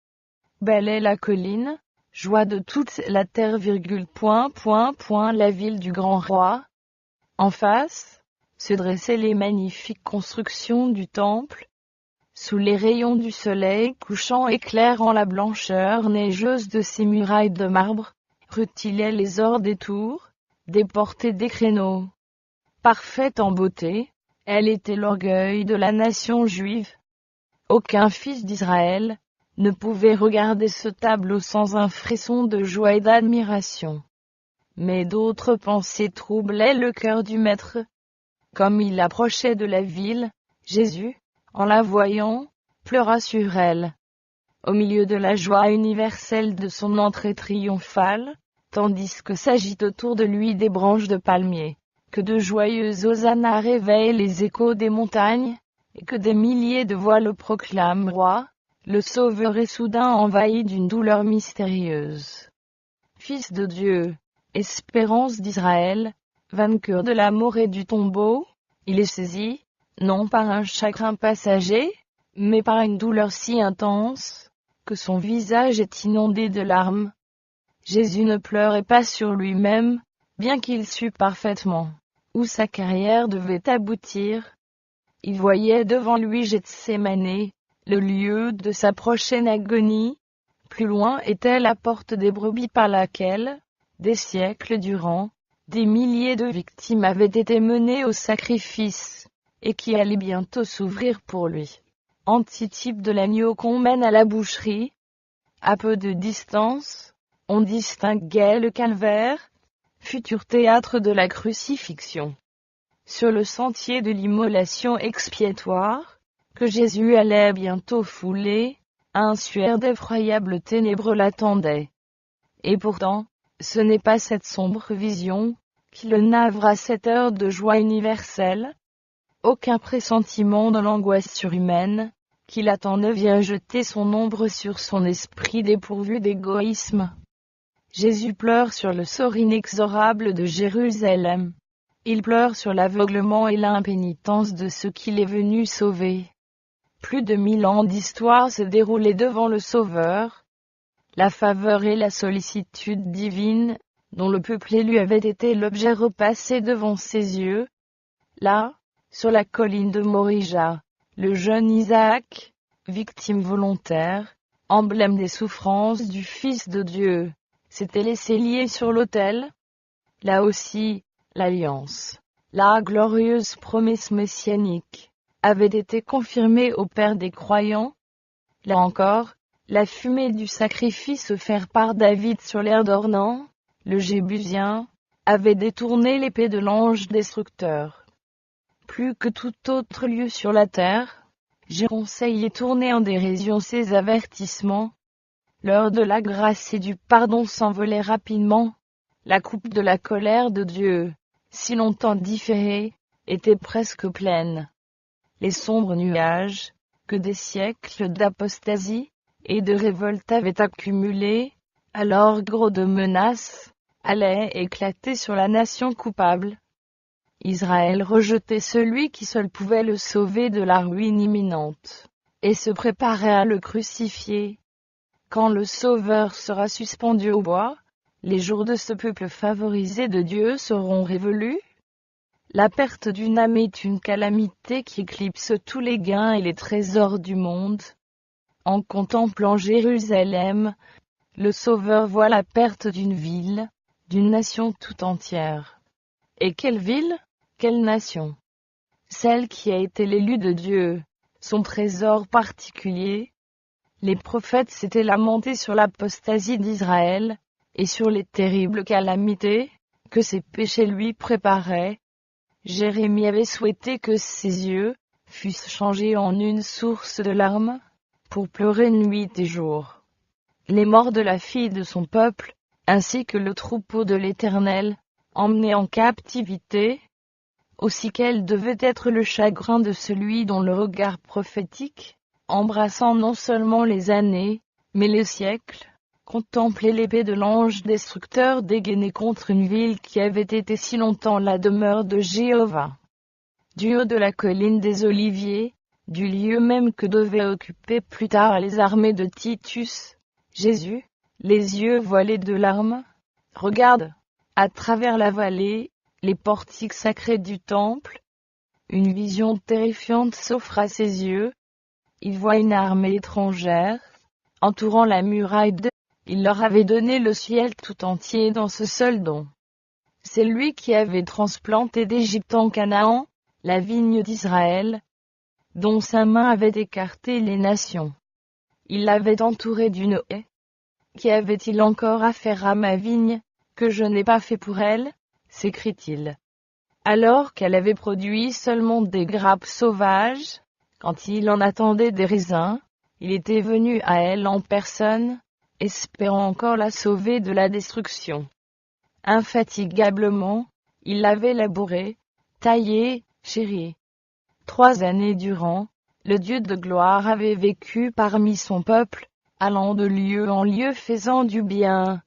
Belle est la colline, joie de toute la terre, la ville du grand roi. En face, se dressaient les magnifiques constructions du temple. Sous les rayons du soleil couchant éclairant la blancheur neigeuse de ses murailles de marbre, rutilaient les ors des tours, des portes et des créneaux. Parfaite en beauté, elle était l'orgueil de la nation juive. Aucun fils d'Israël ne pouvait regarder ce tableau sans un frisson de joie et d'admiration. Mais d'autres pensées troublaient le cœur du maître. Comme il approchait de la ville, Jésus, en la voyant, pleura sur elle. Au milieu de la joie universelle de son entrée triomphale, tandis que s'agitent autour de lui des branches de palmier, que de joyeux hosannas réveillent les échos des montagnes, et que des milliers de voix le proclament roi, le Sauveur est soudain envahi d'une douleur mystérieuse. Fils de Dieu, espérance d'Israël, vainqueur de la mort et du tombeau, il est saisi, non par un chagrin passager, mais par une douleur si intense, que son visage est inondé de larmes. Jésus ne pleurait pas sur lui-même, bien qu'il sût parfaitement où sa carrière devait aboutir. Il voyait devant lui Gethsémanée, le lieu de sa prochaine agonie. Plus loin était la porte des brebis par laquelle, des siècles durant, des milliers de victimes avaient été menées au sacrifice, et qui allait bientôt s'ouvrir pour lui. Antitype de l'agneau qu'on mène à la boucherie. À peu de distance, on distinguait le calvaire, futur théâtre de la crucifixion. Sur le sentier de l'immolation expiatoire, que Jésus allait bientôt fouler, un suaire d'effroyables ténèbres l'attendait. Et pourtant, ce n'est pas cette sombre vision, qui le navre à cette heure de joie universelle. Aucun pressentiment de l'angoisse surhumaine, qui l'attend ne vient jeter son ombre sur son esprit dépourvu d'égoïsme. Jésus pleure sur le sort inexorable de Jérusalem. Il pleure sur l'aveuglement et l'impénitence de ceux qu'il est venu sauver. Plus de 1000 ans d'histoire se déroulaient devant le Sauveur. La faveur et la sollicitude divine, dont le peuple élu avait été l'objet, repassaient devant ses yeux. Là, sur la colline de Morija, le jeune Isaac, victime volontaire, emblème des souffrances du Fils de Dieu, s'était laissé lier sur l'autel. Là aussi, l'alliance, la glorieuse promesse messianique, avait été confirmée au Père des croyants. Là encore, la fumée du sacrifice offert par David sur l'air d'Ornan, le Jébusien, avait détourné l'épée de l'ange destructeur. Plus que tout autre lieu sur la terre, Jérusalem tournait en dérision ces avertissements. L'heure de la grâce et du pardon s'envolait rapidement. La coupe de la colère de Dieu, si longtemps différée, était presque pleine. Les sombres nuages, que des siècles d'apostasie et de révolte avaient accumulés, alors gros de menaces, allaient éclater sur la nation coupable. Israël rejetait celui qui seul pouvait le sauver de la ruine imminente, et se préparait à le crucifier. Quand le Sauveur sera suspendu au bois, les jours de ce peuple favorisé de Dieu seront révolus. La perte d'une âme est une calamité qui éclipse tous les gains et les trésors du monde. En contemplant Jérusalem, le Sauveur voit la perte d'une ville, d'une nation tout entière. Et quelle ville? Quelle nation? Celle qui a été l'élue de Dieu, son trésor particulier. Les prophètes s'étaient lamentés sur l'apostasie d'Israël, et sur les terribles calamités que ses péchés lui préparaient. Jérémie avait souhaité que ses yeux fussent changés en une source de larmes, pour pleurer nuit et jour. Les morts de la fille de son peuple, ainsi que le troupeau de l'Éternel, emmené en captivité, aussi quel devait être le chagrin de celui dont le regard prophétique, embrassant non seulement les années, mais les siècles, contemplait l'épée de l'ange destructeur dégainée contre une ville qui avait été si longtemps la demeure de Jéhovah. Du haut de la colline des Oliviers, du lieu même que devaient occuper plus tard les armées de Titus, Jésus, les yeux voilés de larmes, regarde, à travers la vallée, les portiques sacrés du temple. Une vision terrifiante s'offre à ses yeux. Il voit une armée étrangère, entourant la muraille de... Il leur avait donné le ciel tout entier dans ce seul don. C'est lui qui avait transplanté d'Égypte en Canaan, la vigne d'Israël, dont sa main avait écarté les nations. Il l'avait entourée d'une haie. Qu'y avait-il encore à faire à ma vigne, que je n'ai pas fait pour elle? S'écrie-t-il. Alors qu'elle avait produit seulement des grappes sauvages, quand il en attendait des raisins, il était venu à elle en personne, espérant encore la sauver de la destruction. Infatigablement, il l'avait labourée, taillée, chérie. 3 années durant, le Dieu de gloire avait vécu parmi son peuple, allant de lieu en lieu faisant du bien,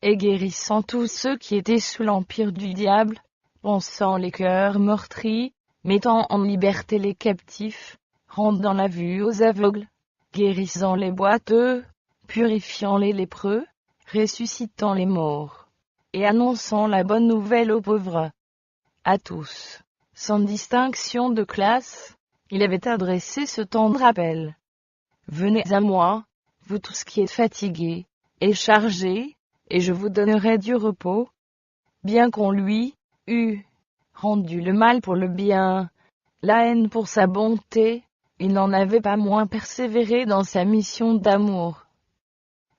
et guérissant tous ceux qui étaient sous l'empire du diable, pansant les cœurs meurtris, mettant en liberté les captifs, rendant la vue aux aveugles, guérissant les boiteux, purifiant les lépreux, ressuscitant les morts, et annonçant la bonne nouvelle aux pauvres. À tous, sans distinction de classe, il avait adressé ce tendre appel. Venez à moi, vous tous qui êtes fatigués et chargés, et je vous donnerai du repos. Bien qu'on lui eût rendu le mal pour le bien, la haine pour sa bonté, il n'en avait pas moins persévéré dans sa mission d'amour.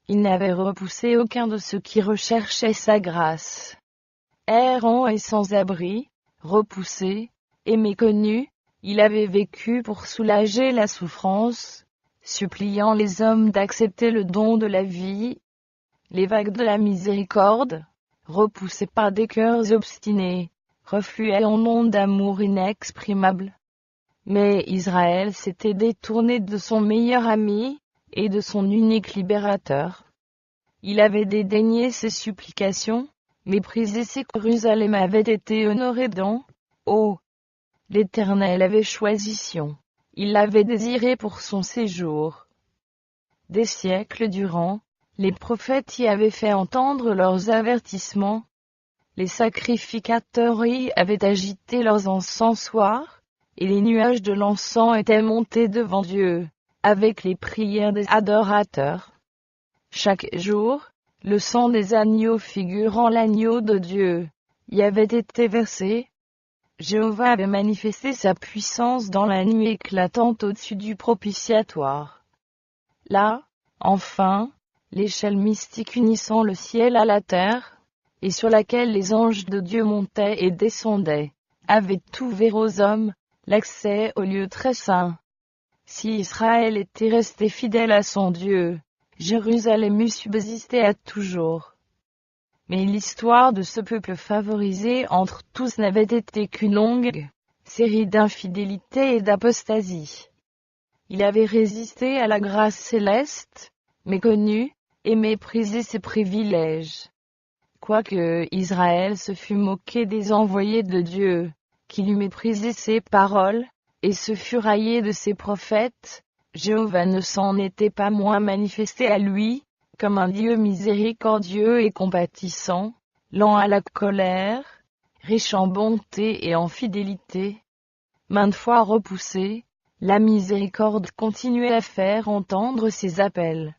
Il n'avait repoussé aucun de ceux qui recherchaient sa grâce. Errant et sans abri, repoussé et méconnu, il avait vécu pour soulager la souffrance, suppliant les hommes d'accepter le don de la vie, les vagues de la miséricorde, repoussés par des cœurs obstinés, refluaient en ondes d'amour inexprimable. Mais Israël s'était détourné de son meilleur ami, et de son unique libérateur. Il avait dédaigné ses supplications, méprisé ses Jérusalem avait été honoré dans, oh! L'Éternel avait choisi Sion, il l'avait désiré pour son séjour. Des siècles durant, les prophètes y avaient fait entendre leurs avertissements. Les sacrificateurs y avaient agité leurs encensoirs, et les nuages de l'encens étaient montés devant Dieu, avec les prières des adorateurs. Chaque jour, le sang des agneaux figurant l'agneau de Dieu, y avait été versé. Jéhovah avait manifesté sa puissance dans la nuit éclatante au-dessus du propitiatoire. Là, enfin, l'échelle mystique unissant le ciel à la terre, et sur laquelle les anges de Dieu montaient et descendaient, avait ouvert aux hommes l'accès au lieu très saint. Si Israël était resté fidèle à son Dieu, Jérusalem eût subsisté à toujours. Mais l'histoire de ce peuple favorisé entre tous n'avait été qu'une longue série d'infidélité et d'apostasie. Il avait résisté à la grâce céleste, méconnu, et méprisé ses privilèges. Quoique Israël se fût moqué des envoyés de Dieu, qu'il eût méprisé ses paroles, et se fût raillé de ses prophètes, Jéhovah ne s'en était pas moins manifesté à lui, comme un Dieu miséricordieux et compatissant, lent à la colère, riche en bonté et en fidélité. Maintes fois repoussé, la miséricorde continuait à faire entendre ses appels.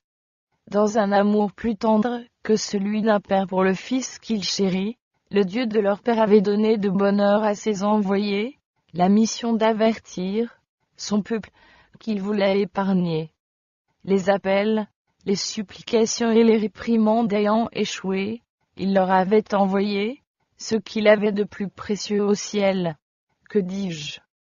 Dans un amour plus tendre que celui d'un père pour le fils qu'il chérit, le Dieu de leur père avait donné de bonheur à ses envoyés, la mission d'avertir son peuple qu'il voulait épargner. Les appels, les supplications et les réprimandes ayant échoué, il leur avait envoyé ce qu'il avait de plus précieux au ciel. Que dis-je?